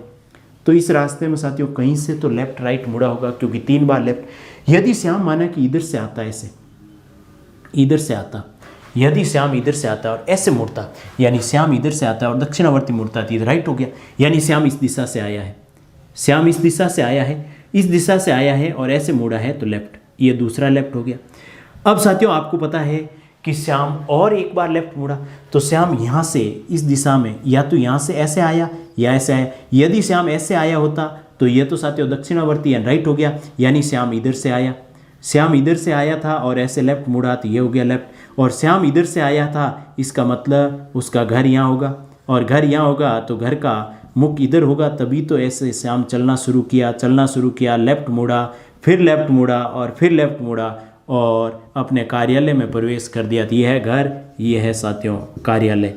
तो इस रास्ते में साथियों कहीं से तो लेफ्ट राइट मुड़ा होगा, क्योंकि 3 बार लेफ्ट। यदि श्याम माना कि इधर से आता, ऐसे इधर से आता, यदि श्याम इधर से आता और ऐसे मुड़ता, यानी श्याम इधर से आता और दक्षिणावर्ती मुड़ता, तो राइट हो गया, यानी श्याम इस दिशा से आया है, श्याम इस दिशा से आया है, इस दिशा से आया है और ऐसे मुड़ा है तो लेफ्ट, ये दूसरा लेफ्ट हो गया। अब साथियों आपको पता है कि श्याम और एक बार लेफ्ट मुड़ा, तो श्याम यहाँ से इस दिशा में या तो यहाँ से ऐसे आया या ऐसे आया। यदि श्याम ऐसे आया होता तो ये तो साथियों दक्षिणावर्ती या राइट हो गया, यानी श्याम इधर से आया, श्याम इधर से आया था और ऐसे लेफ्ट मुड़ा तो ये हो गया लेफ्ट, और श्याम इधर से आया था, इसका मतलब उसका घर यहाँ होगा, और घर यहाँ होगा तो घर का मुख इधर होगा, तभी तो ऐसे श्याम चलना शुरू किया, लेफ्ट मुड़ा, फिर लेफ्ट मुड़ा और फिर लेफ्ट मुड़ा और अपने कार्यालय में प्रवेश कर दिया। तो ये है घर, ये है साथियों कार्यालय।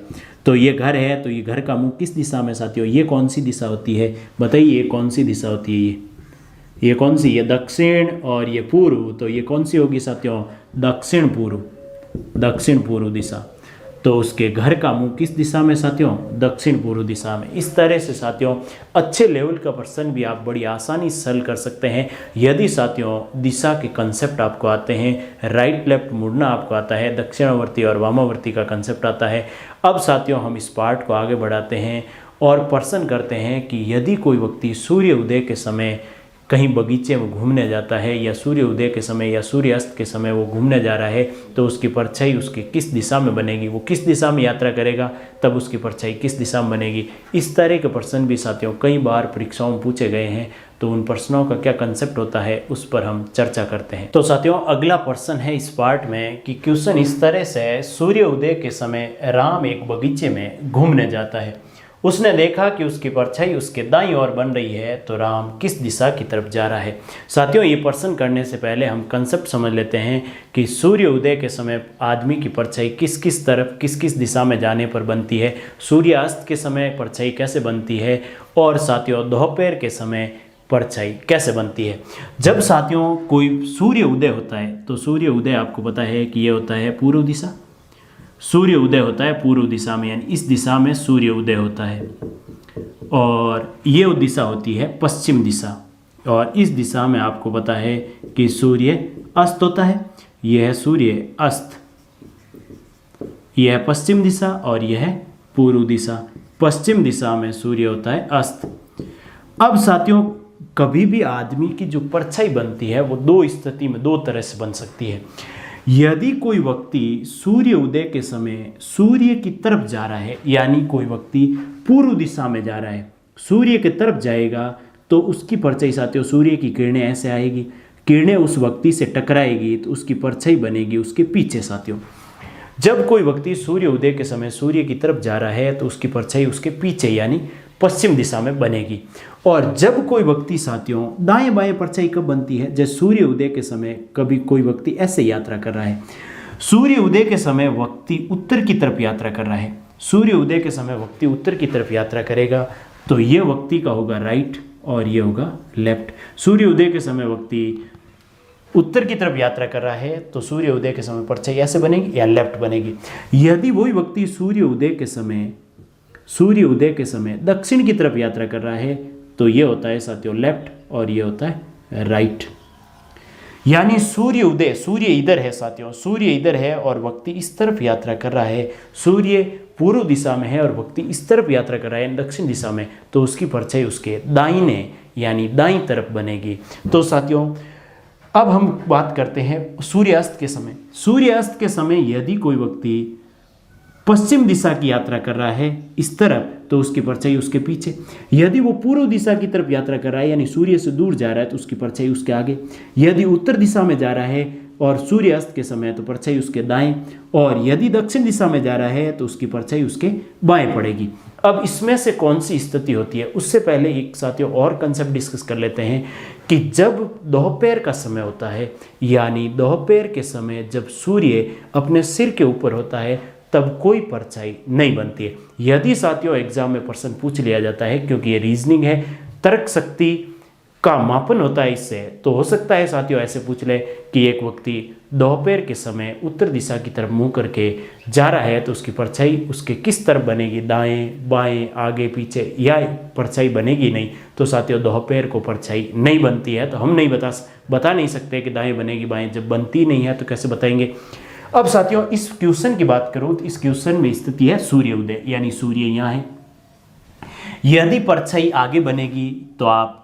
तो ये घर है, तो ये घर का मुख किस दिशा में साथियों, ये कौन सी दिशा होती है बताइए, ये कौन सी दिशा होती है, ये कौन सी, ये दक्षिण और ये पूर्व, तो ये कौन सी होगी साथियों, दक्षिण पूर्व दिशा। तो उसके घर का मुंह किस दिशा में साथियों, दक्षिण पूर्व दिशा में। इस तरह से साथियों अच्छे लेवल का प्रश्न भी आप बड़ी आसानी से हल कर सकते हैं यदि साथियों दिशा के कंसेप्ट आपको आते हैं, राइट लेफ्ट मुड़ना आपको आता है, दक्षिणावर्ती और वामावर्ती का कंसेप्ट आता है। अब साथियों हम इस पार्ट को आगे बढ़ाते हैं और प्रश्न करते हैं कि यदि कोई व्यक्ति सूर्य उदय के समय कहीं बगीचे में घूमने जाता है या सूर्य उदय के समय या सूर्य अस्त के समय वो घूमने जा रहा है तो उसकी परछाई उसकी किस दिशा में बनेगी, वो किस दिशा में यात्रा करेगा तब उसकी परछाई किस दिशा में बनेगी। इस तरह के प्रश्न भी साथियों कई बार परीक्षाओं में पूछे गए हैं, तो उन प्रश्नों का क्या कंसेप्ट होता है उस पर हम चर्चा करते हैं। तो साथियों अगला प्रश्न है इस पार्ट में कि क्वेश्चन इस तरह से है, सूर्य उदय के समय राम एक बगीचे में घूमने जाता है, उसने देखा कि उसकी परछाई उसके दाईं ओर बन रही है, तो राम किस दिशा की तरफ जा रहा है। साथियों ये प्रश्न करने से पहले हम कंसेप्ट समझ लेते हैं कि सूर्य उदय के समय आदमी की परछाई किस किस तरफ किस किस दिशा में जाने पर बनती है, सूर्यास्त के समय परछाई कैसे बनती है और साथियों दोपहर के समय परछाई कैसे बनती है। जब साथियों कोई सूर्य उदय होता है तो सूर्य उदय आपको पता है कि ये होता है पूर्व दिशा, सूर्य उदय होता है पूर्व दिशा में, यानी इस दिशा में सूर्य उदय होता है और ये दिशा होती है पश्चिम दिशा, और इस दिशा में आपको पता है कि सूर्य अस्त होता है। यह है सूर्य अस्त, यह है पश्चिम दिशा और यह है पूर्व दिशा। पश्चिम दिशा में सूर्य होता है अस्त। अब साथियों कभी भी आदमी की जो परछाई बनती है वो दो स्थिति में दो तरह से बन सकती है। यदि कोई व्यक्ति सूर्य उदय के समय सूर्य की तरफ जा रहा है, यानी कोई व्यक्ति पूर्व दिशा में जा रहा है, सूर्य की तरफ जाएगा तो उसकी परछाई साथियों सूर्य की किरणें ऐसे आएगी, किरणें उस व्यक्ति से टकराएगी तो उसकी परछाई बनेगी उसके पीछे। साथियों जब कोई व्यक्ति सूर्य उदय के समय सूर्य की तरफ जा रहा है तो उसकी परछाई उसके पीछे यानी पश्चिम दिशा में बनेगी। और जब कोई व्यक्ति साथियों दाएं बाएं परछाई कब बनती है, जैसे सूर्य उदय के समय कभी कोई व्यक्ति ऐसे यात्रा कर रहा है, सूर्य उदय के समय व्यक्ति उत्तर की तरफ यात्रा कर रहा है, सूर्य उदय के समय व्यक्ति उत्तर की तरफ यात्रा करेगा तो ये व्यक्ति का होगा राइट और ये होगा लेफ्ट। सूर्य उदय के समय व्यक्ति उत्तर की तरफ यात्रा कर रहा है तो सूर्य उदय के समय परछाई ऐसे बनेगी या लेफ्ट बनेगी। यदि वही व्यक्ति सूर्य उदय के समय दक्षिण की तरफ यात्रा कर रहा है तो ये होता है साथियों लेफ्ट और ये होता है राइट। यानी सूर्य इधर है साथियों, सूर्य इधर है और व्यक्ति इस तरफ यात्रा कर रहा है, सूर्य पूर्व दिशा में है और व्यक्ति इस तरफ यात्रा कर रहा है दक्षिण दिशा में, तो उसकी परछाई उसके दाहिने यानी दाईं तरफ बनेगी। तो साथियों अब हम बात करते हैं सूर्यास्त के समय। सूर्यास्त के समय यदि कोई व्यक्ति पश्चिम दिशा की यात्रा कर रहा है इस तरफ तो उसकी परछाई उसके पीछे। यदि वो पूर्व दिशा की तरफ यात्रा कर रहा है यानी सूर्य से दूर जा रहा है तो उसकी परछाई उसके आगे। यदि उत्तर दिशा में जा रहा है और सूर्य अस्त के समय तो परछाई उसके दाएं, और यदि दक्षिण दिशा में जा रहा है तो उसकी परछाई उसके बाएं पड़ेगी। अब इसमें से कौन सी स्थिति होती है उससे पहले एक साथियों और कंसेप्ट डिस्कस कर लेते हैं कि जब दोपहर का समय होता है यानी दोपहर के समय जब सूर्य अपने सिर के ऊपर होता है तब कोई परछाई नहीं बनती है। यदि साथियों एग्जाम में प्रश्न पूछ लिया जाता है, क्योंकि ये रीजनिंग है, तर्क शक्ति का मापन होता है इससे, तो हो सकता है साथियों ऐसे पूछ ले कि एक व्यक्ति दोपहर के समय उत्तर दिशा की तरफ मुंह करके जा रहा है तो उसकी परछाई उसके किस तरफ बनेगी, दाएं बाएं आगे पीछे, या परछाई बनेगी नहीं। तो साथियों दोपहर को परछाई नहीं बनती है तो हम नहीं बता नहीं सकते कि दाएं बनेगी बाएं, जब बनती नहीं है तो कैसे बताएंगे। अब साथियों इस क्वेश्चन की बात करूं तो इस क्वेश्चन में स्थिति है सूर्य उदय यानी सूर्य यहाँ है। यदि परछाई आगे बनेगी तो आप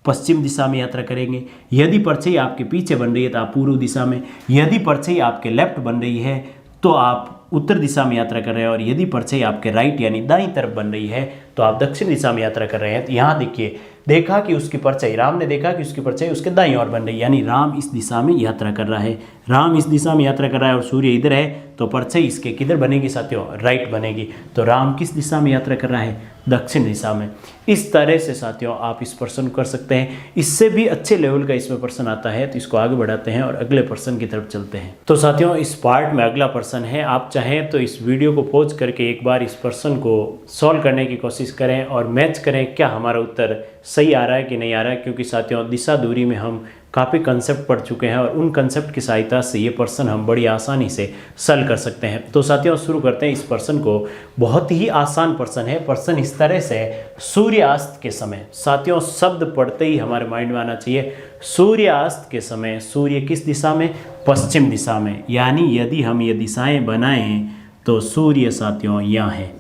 पश्चिम दिशा में यात्रा करेंगे, यदि परछाई आपके पीछे बन रही है तो आप पूर्व दिशा में, यदि परछाई आपके लेफ्ट बन रही है तो आप उत्तर दिशा में यात्रा कर रहे हैं, और यदि परछाई आपके राइट यानी दाईं तरफ बन रही है तो आप दक्षिण दिशा में यात्रा कर रहे हैं। तो यहाँ देखिए देखा कि उसकी परछाई, राम ने देखा कि उसकी परछाई उसके दाईं ओर बन रही है, यानी राम इस दिशा में यात्रा कर रहा है, राम इस दिशा में यात्रा कर रहा है और सूर्य इधर है तो परछाई इसके किधर बनेगी साथियों, राइट बनेगी। तो राम किस दिशा में यात्रा कर रहा है, दक्षिण दिशा में। इस तरह से साथियों आप इस प्रश्न को कर सकते हैं। इससे भी अच्छे लेवल का इसमें प्रश्न आता है तो इसको आगे बढ़ाते हैं और अगले प्रश्न की तरफ चलते हैं। तो साथियों इस पार्ट में अगला प्रश्न है, आप चाहें तो इस वीडियो को पॉज करके एक बार इस प्रश्न को सॉल्व करने की कोशिश करें और मैच करें क्या हमारा उत्तर सही आ रहा है कि नहीं आ रहा है, क्योंकि साथियों दिशा दूरी में हम काफ़ी कंसेप्ट पढ़ चुके हैं और उन कंसेप्ट की सहायता से ये पर्सन हम बड़ी आसानी से सॉल्व कर सकते हैं। तो साथियों शुरू करते हैं इस पर्सन को। बहुत ही आसान पर्सन है। पर्सन इस तरह से सूर्यास्त के समय, साथियों शब्द पढ़ते ही हमारे माइंड में आना चाहिए सूर्यास्त के समय। सूर्य किस दिशा में? पश्चिम दिशा में। यानी यदि हम ये दिशाएं बनाएं तो सूर्य साथियों यहाँ है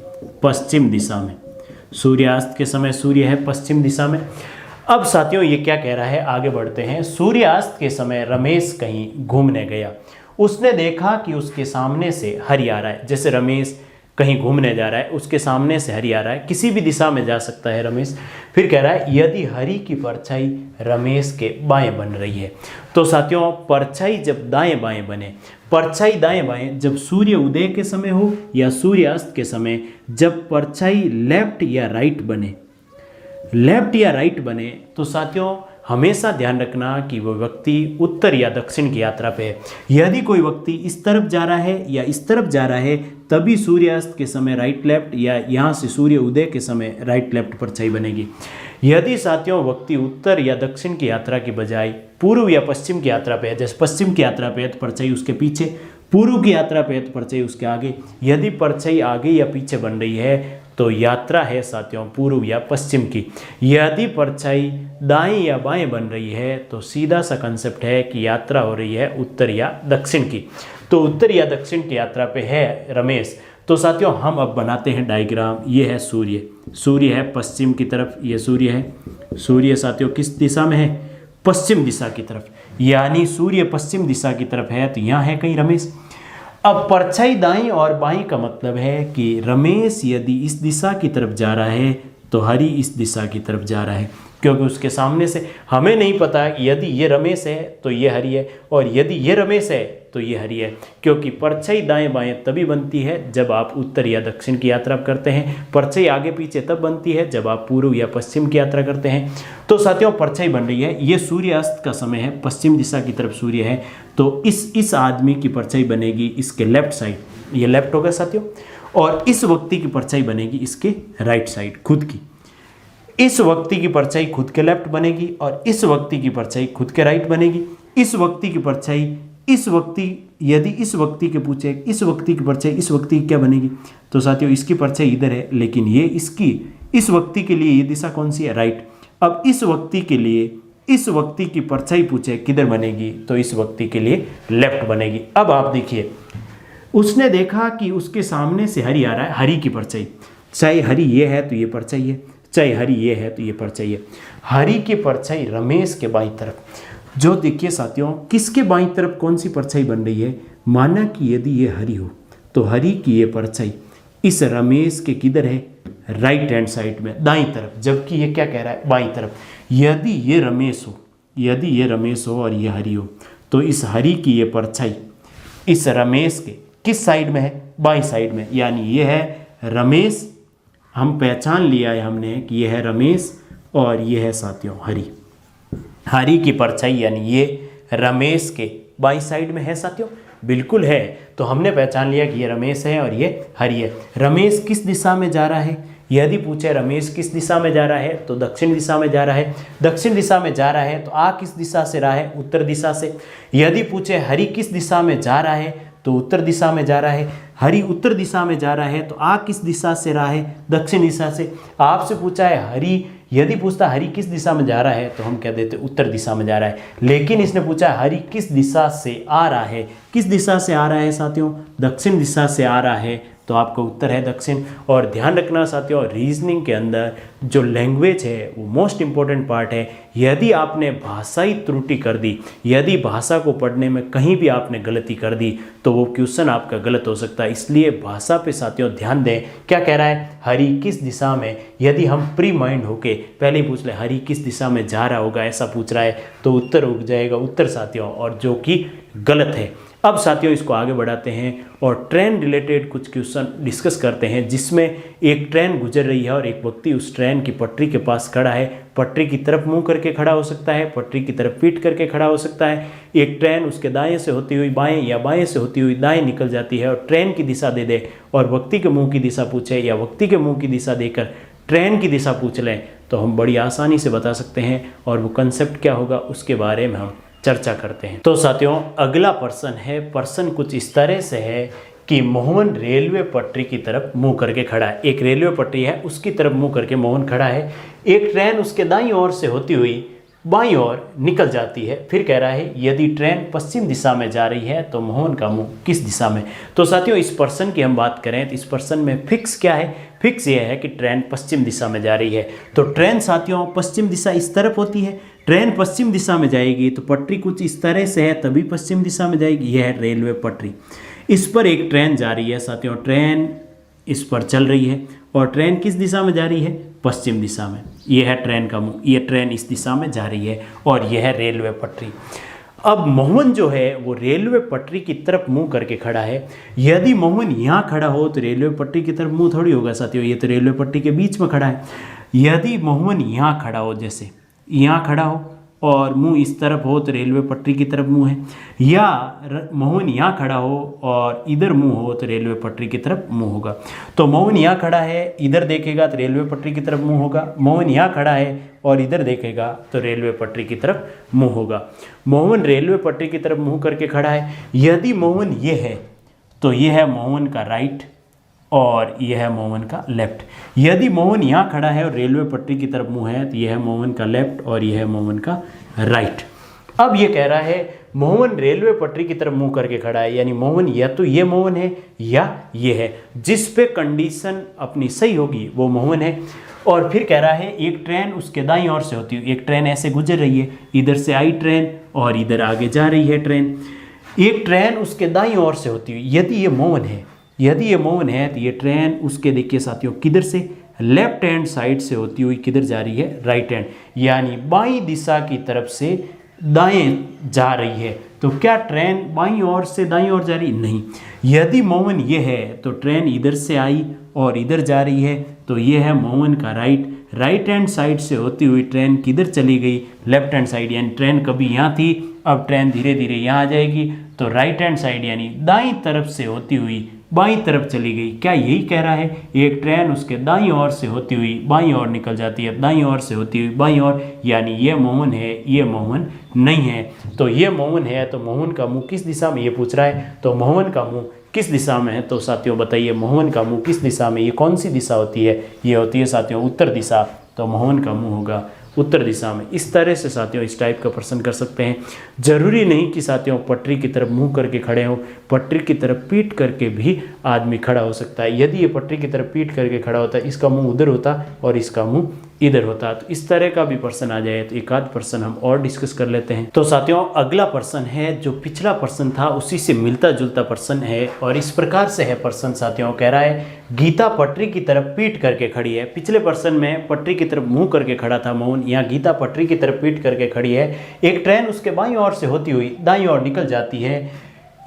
पश्चिम दिशा में। सूर्यास्त के समय सूर्य है पश्चिम दिशा में। अब साथियों ये क्या कह रहा है, आगे बढ़ते हैं। सूर्यास्त के समय रमेश कहीं घूमने गया। उसने देखा कि उसके सामने से हरि आ रहा है। जैसे रमेश कहीं घूमने जा रहा है, उसके सामने से हरि आ रहा है, किसी भी दिशा में जा सकता है रमेश। फिर कह रहा है यदि हरि की परछाई रमेश के बाएं बन रही है। तो साथियों परछाई जब दाएं बाएं बने, परछाई दाएं बाएं जब सूर्य उदय के समय हो या सूर्यास्त के समय, जब परछाई लेफ्ट या राइट बने, लेफ्ट या राइट बने, तो साथियों हमेशा ध्यान रखना कि वो व्यक्ति उत्तर या दक्षिण की यात्रा पे है। यदि कोई व्यक्ति इस तरफ जा रहा है या इस तरफ जा रहा है तभी सूर्यास्त के समय राइट लेफ्ट या यहाँ से सूर्य उदय के समय राइट लेफ्ट परछाई बनेगी। यदि साथियों व्यक्ति उत्तर या दक्षिण की यात्रा की बजाय पूर्व या पश्चिम की यात्रा पे है, जैसे पश्चिम की यात्रा पे है तो परछाई उसके पीछे, पूर्व की यात्रा पे है तो परछाई उसके आगे। यदि परछाई आगे या पीछे बन रही है तो यात्रा है साथियों पूर्व या पश्चिम की। यदि परछाई दाएं या बाएं बन रही है तो सीधा सा कंसेप्ट है कि यात्रा हो रही है उत्तर या दक्षिण की। तो उत्तर या दक्षिण की यात्रा पे है रमेश। तो साथियों हम अब बनाते हैं डायग्राम। ये है सूर्य, सूर्य है पश्चिम की तरफ, ये सूर्य है। सूर्य साथियों किस दिशा में है? पश्चिम दिशा की तरफ। यानी सूर्य पश्चिम दिशा की तरफ है तो यहाँ है कहीं रमेश। अब परछाई दाईं और बाईं का मतलब है कि रमेश यदि इस दिशा की तरफ जा रहा है तो हरि इस दिशा की तरफ जा रहा है, क्योंकि उसके सामने से हमें नहीं पता कि यदि ये रमेश है तो ये हरि है और यदि ये रमेश है तो ये हरि है, क्योंकि परछाई दाएं बाएं तभी बनती है जब आप उत्तर या दक्षिण की यात्रा करते हैं। परछाई आगे पीछे तब बनती है जब आप पूर्व या पश्चिम की यात्रा करते हैं। तो साथियों परछाई बन रही है, ये सूर्यास्त का समय है, पश्चिम दिशा की तरफ सूर्य है, तो इस आदमी की परछाई बनेगी इसके लेफ्ट साइड, ये लेफ्ट होगा साथियों, और इस व्यक्ति की परछाई बनेगी इसके राइट साइड खुद की। इस व्यक्ति की परछाई खुद के लेफ्ट बनेगी और इस व्यक्ति की परछाई खुद के राइट बनेगी। इस व्यक्ति की परछाई इस व्यक्ति, यदि इस व्यक्ति के पूछे इस व्यक्ति की परछाई इस व्यक्ति की क्या बनेगी, तो साथियों इसकी परछाई इधर है, लेकिन ये इसकी, इस व्यक्ति के लिए ये दिशा कौन सी है? राइट। अब इस व्यक्ति के लिए इस व्यक्ति की परछाई पूछे किधर बनेगी, तो इस व्यक्ति के लिए लेफ्ट बनेगी। अब आप देखिए उसने देखा कि उसके सामने से हरि आ रहा है, हरि की परछाई, चाहे हरि ये है तो ये परछाई है, चाहे हरि ये है तो ये परछाई है। हरि की परछाई रमेश के बाईं तरफ, जो देखिए साथियों किसके बाईं तरफ कौन सी परछाई बन रही है? माना कि यदि ये हरि हो तो हरि की ये परछाई इस रमेश के किधर है? राइट हैंड साइड में, दाईं तरफ, जबकि ये क्या कह रहा है? बाईं तरफ। यदि ये रमेश हो, यदि ये रमेश हो और ये हरि हो तो इस हरि की ये परछाई इस रमेश के किस साइड में है? बाईं साइड में। यानी ये है रमेश, हम पहचान लिया है हमने कि ये है रमेश और ये है साथियों हरि। हरि की परछाई यानी ये रमेश के बाईं साइड में है साथियों, बिल्कुल है। तो हमने पहचान लिया कि ये रमेश है और ये हरि है। रमेश किस दिशा में जा रहा है? यदि पूछे रमेश किस दिशा में जा रहा है तो दक्षिण दिशा में जा रहा है। दक्षिण दिशा में जा रहा है तो आ किस दिशा से रहा है? उत्तर दिशा से। यदि पूछे हरि किस दिशा में जा रहा है तो उत्तर दिशा में जा रहा है। हरि उत्तर दिशा में जा रहा है तो आ किस दिशा से रहा है? दक्षिण दिशा से। आपसे पूछा है हरि, यदि पूछता हरि किस दिशा में जा रहा है तो हम कह देते उत्तर दिशा में जा रहा है, लेकिन इसने पूछा हरि किस दिशा से आ रहा है। किस दिशा से आ रहा है साथियों? दक्षिण दिशा से आ रहा है, तो आपका उत्तर है दक्षिण। और ध्यान रखना साथियों रीजनिंग के अंदर जो लैंग्वेज है वो मोस्ट इंपॉर्टेंट पार्ट है। यदि आपने भाषाई त्रुटि कर दी, यदि भाषा को पढ़ने में कहीं भी आपने गलती कर दी तो वो क्वेश्चन आपका गलत हो सकता है। इसलिए भाषा पे साथियों ध्यान दें। क्या कह रहा है? हरि किस दिशा में, यदि हम प्री माइंड होके पहले ही पूछ ले हरि किस दिशा में जा रहा होगा ऐसा पूछ रहा है तो उत्तर हो जाएगा उत्तर साथियों, और जो कि गलत है। अब साथियों इसको आगे बढ़ाते हैं और ट्रेन रिलेटेड कुछ क्वेश्चन डिस्कस करते हैं, जिसमें एक ट्रेन गुजर रही है और एक व्यक्ति उस ट्रेन की पटरी के पास खड़ा है। पटरी की तरफ मुंह करके खड़ा हो सकता है, पटरी की तरफ पीठ करके खड़ा हो सकता है। एक ट्रेन उसके दाएं से होती हुई बाएं या बाएं से होती हुई दाएं निकल जाती है और ट्रेन की दिशा दे दे और व्यक्ति के मुंह की दिशा पूछे या व्यक्ति के मुंह की दिशा देकर ट्रेन की दिशा पूछ लें तो हम बड़ी आसानी से बता सकते हैं। और वो कंसेप्ट क्या होगा उसके बारे में हम चर्चा करते हैं। तो साथियों अगला प्रश्न है, प्रश्न कुछ इस तरह से है कि मोहन रेलवे पटरी की तरफ मुंह करके खड़ा है। एक रेलवे पटरी है, उसकी तरफ मुंह करके मोहन खड़ा है। एक ट्रेन उसके दाईं ओर से होती हुई बाईं ओर निकल जाती है। फिर कह रहा है यदि ट्रेन पश्चिम दिशा में जा रही है तो मोहन का मुंह किस दिशा में। तो साथियों इस प्रश्न की हम बात करें तो इस प्रश्न में फिक्स क्या है, फिक्स ये है कि ट्रेन पश्चिम दिशा में जा रही है। तो ट्रेन साथियों पश्चिम दिशा इस तरफ होती है, ट्रेन पश्चिम दिशा में जाएगी तो पटरी कुछ इस तरह से है, तभी पश्चिम दिशा में जाएगी। यह है रेलवे पटरी। इस पर एक ट्रेन जा रही है साथियों, ट्रेन इस पर चल रही है और ट्रेन किस दिशा में जा रही है, पश्चिम दिशा में। यह है ट्रेन का मुंह, यह ट्रेन इस दिशा में जा रही है और यह है रेलवे पटरी। अब मोहन जो है वो रेलवे पटरी की तरफ मुंह करके खड़ा है। यदि मोहन यहाँ खड़ा हो तो रेलवे पटरी की तरफ मुंह थोड़ी होगा साथियों, ये तो रेलवे पटरी के बीच में खड़ा है। यदि मोहन यहाँ खड़ा हो, जैसे यहाँ खड़ा हो और मुंह इस तरफ हो तो रेलवे पटरी की तरफ मुंह है, या मोहन यहाँ खड़ा हो और इधर मुंह हो तो रेलवे पटरी की तरफ मुंह होगा। तो मोहन यहाँ खड़ा है, इधर देखेगा तो रेलवे पटरी की तरफ मुंह होगा। मोहन यहाँ खड़ा है और इधर देखेगा तो रेलवे पटरी की तरफ मुंह होगा। मोहन रेलवे पटरी की तरफ मुंह करके खड़ा है। यदि मोहन ये है तो यह है मोहन का राइट और यह है मोहन का लेफ्ट। यदि मोहन यहाँ खड़ा है और रेलवे पटरी की तरफ मुंह है तो यह है मोहन का लेफ्ट और यह है मोहन का राइट। अब ये कह रहा है मोहन रेलवे पटरी की तरफ मुंह करके खड़ा है, यानी मोहन या तो ये मोहन है या ये है। जिस पे कंडीशन अपनी सही होगी वो मोहन है। और फिर कह रहा है एक ट्रेन उसके दाईं ओर से होती है, एक ट्रेन ऐसे गुजर रही है, इधर से आई ट्रेन और इधर आगे जा रही है ट्रेन। एक ट्रेन उसके दाईं ओर से होती हुई, यदि ये मोहन है, यदि ये मोहन है तो ये ट्रेन उसके देखिए साथियों किधर से, लेफ्ट हैंड साइड से होती हुई किधर जा रही है, राइट हैंड, यानी बाईं दिशा की तरफ से दाएं जा रही है। तो क्या ट्रेन बाईं ओर से दाईं ओर जा रही? नहीं। यदि मोहन ये है तो ट्रेन इधर से आई और इधर जा रही है, तो ये है मोहन का राइट। राइट हैंड साइड से होती हुई ट्रेन किधर चली गई, लेफ्ट हैंड साइड, यानी ट्रेन कभी यहाँ थी, अब ट्रेन धीरे धीरे यहाँ आ जाएगी, तो राइट हैंड साइड यानी दाईं तरफ से होती हुई बाईं तरफ चली गई। क्या यही कह रहा है? एक ट्रेन उसके दाईं ओर से होती हुई बाईं ओर निकल जाती है, दाईं ओर से होती हुई बाईं ओर, यानी ये मोहन है, ये मोहन नहीं है। तो ये मोहन है तो मोहन का मुंह किस दिशा में, ये पूछ रहा है। तो मोहन का मुंह किस दिशा में है? तो साथियों बताइए मोहन का मुंह किस दिशा में, ये कौन सी दिशा होती है? ये होती है साथियों उत्तर दिशा। तो मोहन का मुंह होगा उत्तर दिशा में। इस तरह से साथियों इस टाइप का प्रश्न कर सकते हैं। जरूरी नहीं कि साथियों पटरी की तरफ मुंह करके खड़े हो, पटरी की तरफ पीठ करके भी आदमी खड़ा हो सकता है। यदि ये पटरी की तरफ पीठ करके खड़ा होता है, इसका मुंह उधर होता और इसका मुंह इधर होता, तो इस तरह का भी प्रश्न आ जाए तो एक आध प्रश्न हम और डिस्कस कर लेते हैं। तो साथियों अगला प्रश्न है जो पिछला प्रश्न था उसी से मिलता जुलता प्रश्न है और इस प्रकार से है प्रश्न साथियों। कह रहा है गीता पटरी की तरफ पीठ करके खड़ी है। पिछले प्रश्न में पटरी की तरफ मुंह करके खड़ा था मोहन, यहाँ गीता पटरी की तरफ पीठ करके खड़ी है। एक ट्रेन उसके बाईं ओर से होती हुई दाईं ओर निकल जाती है।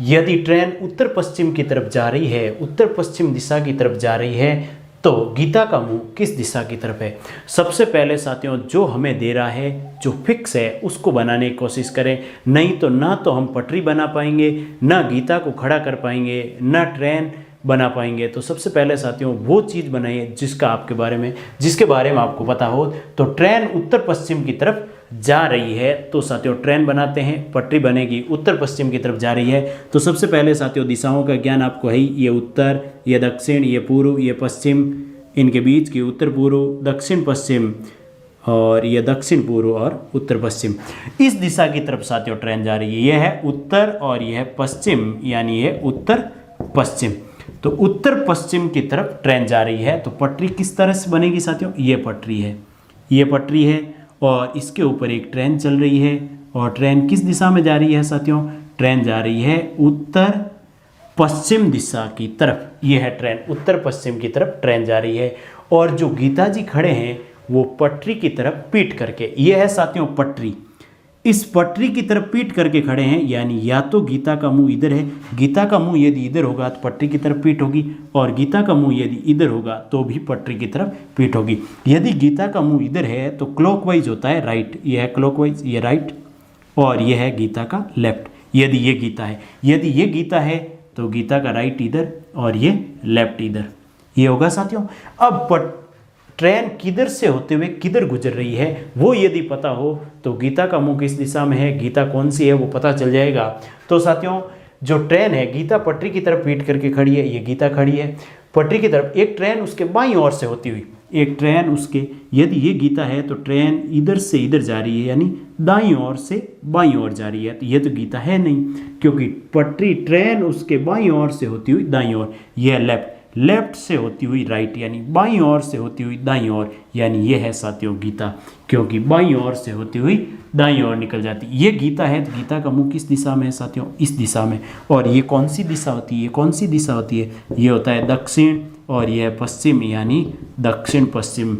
यदि ट्रेन उत्तर पश्चिम की तरफ जा रही है, उत्तर पश्चिम दिशा की तरफ जा रही है, तो गीता का मुंह किस दिशा की तरफ है? सबसे पहले साथियों जो हमें दे रहा है, जो फिक्स है, उसको बनाने की कोशिश करें। नहीं तो ना तो हम पटरी बना पाएंगे, ना गीता को खड़ा कर पाएंगे, ना ट्रेन बना पाएंगे। तो सबसे पहले साथियों वो चीज़ बनाइए जिसके बारे में आपको पता हो। तो ट्रेन उत्तर पश्चिम की तरफ जा रही है, तो साथियों ट्रेन बनाते हैं, पटरी बनेगी, उत्तर पश्चिम की तरफ जा रही है। तो सबसे पहले साथियों दिशाओं का ज्ञान आपको है ही, ये उत्तर, ये दक्षिण, ये पूर्व, ये पश्चिम, इनके बीच की उत्तर पूर्व, दक्षिण पश्चिम, और ये दक्षिण पूर्व और उत्तर पश्चिम। इस दिशा की तरफ साथियों ट्रेन जा रही है। यह है उत्तर और यह है पश्चिम, यानी ये उत्तर पश्चिम। तो उत्तर पश्चिम की तरफ ट्रेन जा रही है। तो पटरी किस तरह से बनेगी साथियों? ये पटरी है, ये पटरी है और इसके ऊपर एक ट्रेन चल रही है। और ट्रेन किस दिशा में जा रही है साथियों? ट्रेन जा रही है उत्तर पश्चिम दिशा की तरफ। ये है ट्रेन, उत्तर पश्चिम की तरफ ट्रेन जा रही है। और जो गीता जी खड़े हैं वो पटरी की तरफ पीठ करके, ये है साथियों पटरी, इस पटरी की तरफ पीठ करके खड़े हैं। यानी या तो गीता का मुंह इधर है, गीता का मुंह यदि इधर होगा तो पटरी की तरफ पीठ होगी, और गीता का मुंह यदि इधर होगा तो भी पटरी की तरफ पीठ होगी। यदि गीता का मुंह इधर है तो क्लॉकवाइज होता है राइट, ये है क्लॉकवाइज, ये राइट, और ये है गीता का लेफ्ट। यदि ये गीता है, यदि ये गीता है तो गीता का राइट इधर और ये लेफ्ट इधर, ये होगा साथियों। अब ट्रेन किधर से होते हुए किधर गुजर रही है वो यदि पता हो तो गीता का मुख किस दिशा में है, गीता कौन सी है वो पता चल जाएगा। तो साथियों जो ट्रेन है, गीता पटरी की तरफ पीट करके खड़ी है, ये गीता खड़ी है पटरी की तरफ। एक ट्रेन उसके बाईं ओर से होती हुई, एक ट्रेन उसके, यदि ये गीता है तो ट्रेन इधर से इधर जा रही है, यानी दाईं ओर से बाईं ओर जा रही है। तो ये तो गीता है नहीं, क्योंकि पटरी ट्रेन उसके बाईं ओर से होती हुई दाईं ओर, यह लेफ्ट, लेफ्ट से होती हुई राइट, यानी बाईं ओर से होती हुई दाईं ओर, यानी ये है साथियों गीता, क्योंकि बाईं ओर से होती हुई दाईं ओर निकल जाती। ये गीता है तो गीता का मुख किस दिशा में है साथियों, इस दिशा में। और ये कौन सी दिशा होती है, ये कौन सी दिशा होती है, ये होता है दक्षिण, और यह है पश्चिम, यानी दक्षिण पश्चिम।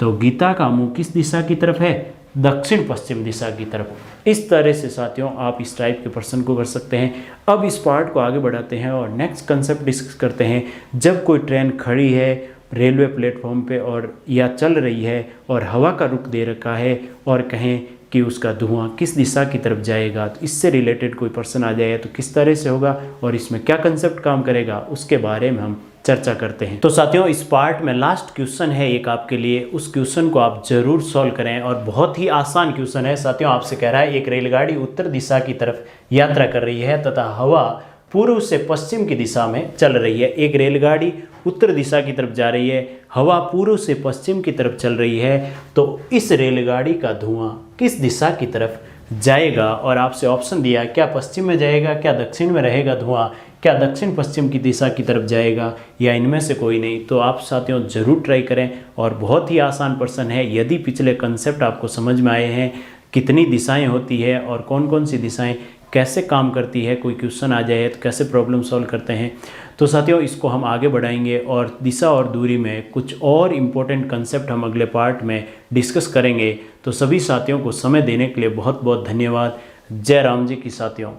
तो गीता का मुख किस दिशा की तरफ है, दक्षिण पश्चिम दिशा की तरफ। इस तरह से साथियों आप इस टाइप के प्रश्न को कर सकते हैं। अब इस पार्ट को आगे बढ़ाते हैं और नेक्स्ट कंसेप्ट डिस्कस करते हैं। जब कोई ट्रेन खड़ी है रेलवे प्लेटफॉर्म पे और या चल रही है और हवा का रुख दे रखा है और कहें कि उसका धुआं किस दिशा की तरफ जाएगा, तो इससे रिलेटेड कोई प्रश्न आ जाए तो किस तरह से होगा और इसमें क्या कंसेप्ट काम करेगा, उसके बारे में हम चर्चा करते हैं। तो साथियों इस पार्ट में लास्ट क्वेश्चन है एक आपके लिए, उस क्वेश्चन को आप जरूर सॉल्व करें और बहुत ही आसान क्वेश्चन है साथियों। आपसे कह रहा है एक रेलगाड़ी उत्तर दिशा की तरफ यात्रा कर रही है तथा हवा पूर्व से पश्चिम की दिशा में चल रही है। एक रेलगाड़ी उत्तर दिशा की तरफ जा रही है, हवा पूर्व से पश्चिम की तरफ चल रही है, तो इस रेलगाड़ी का धुआं किस दिशा की तरफ जाएगा। और आपसे ऑप्शन दिया, क्या पश्चिम में जाएगा, क्या दक्षिण में रहेगा धुआं, क्या दक्षिण पश्चिम की दिशा की तरफ जाएगा, या इनमें से कोई नहीं। तो आप साथियों ज़रूर ट्राई करें और बहुत ही आसान प्रश्न है। यदि पिछले कंसेप्ट आपको समझ में आए हैं, कितनी दिशाएं होती है और कौन कौन सी दिशाएं कैसे काम करती है, कोई क्वेश्चन आ जाए तो कैसे प्रॉब्लम सॉल्व करते हैं, तो साथियों इसको हम आगे बढ़ाएंगे और दिशा और दूरी में कुछ और इम्पोर्टेंट कंसेप्ट हम अगले पार्ट में डिस्कस करेंगे। तो सभी साथियों को समय देने के लिए बहुत बहुत धन्यवाद। जय राम जी की साथियों।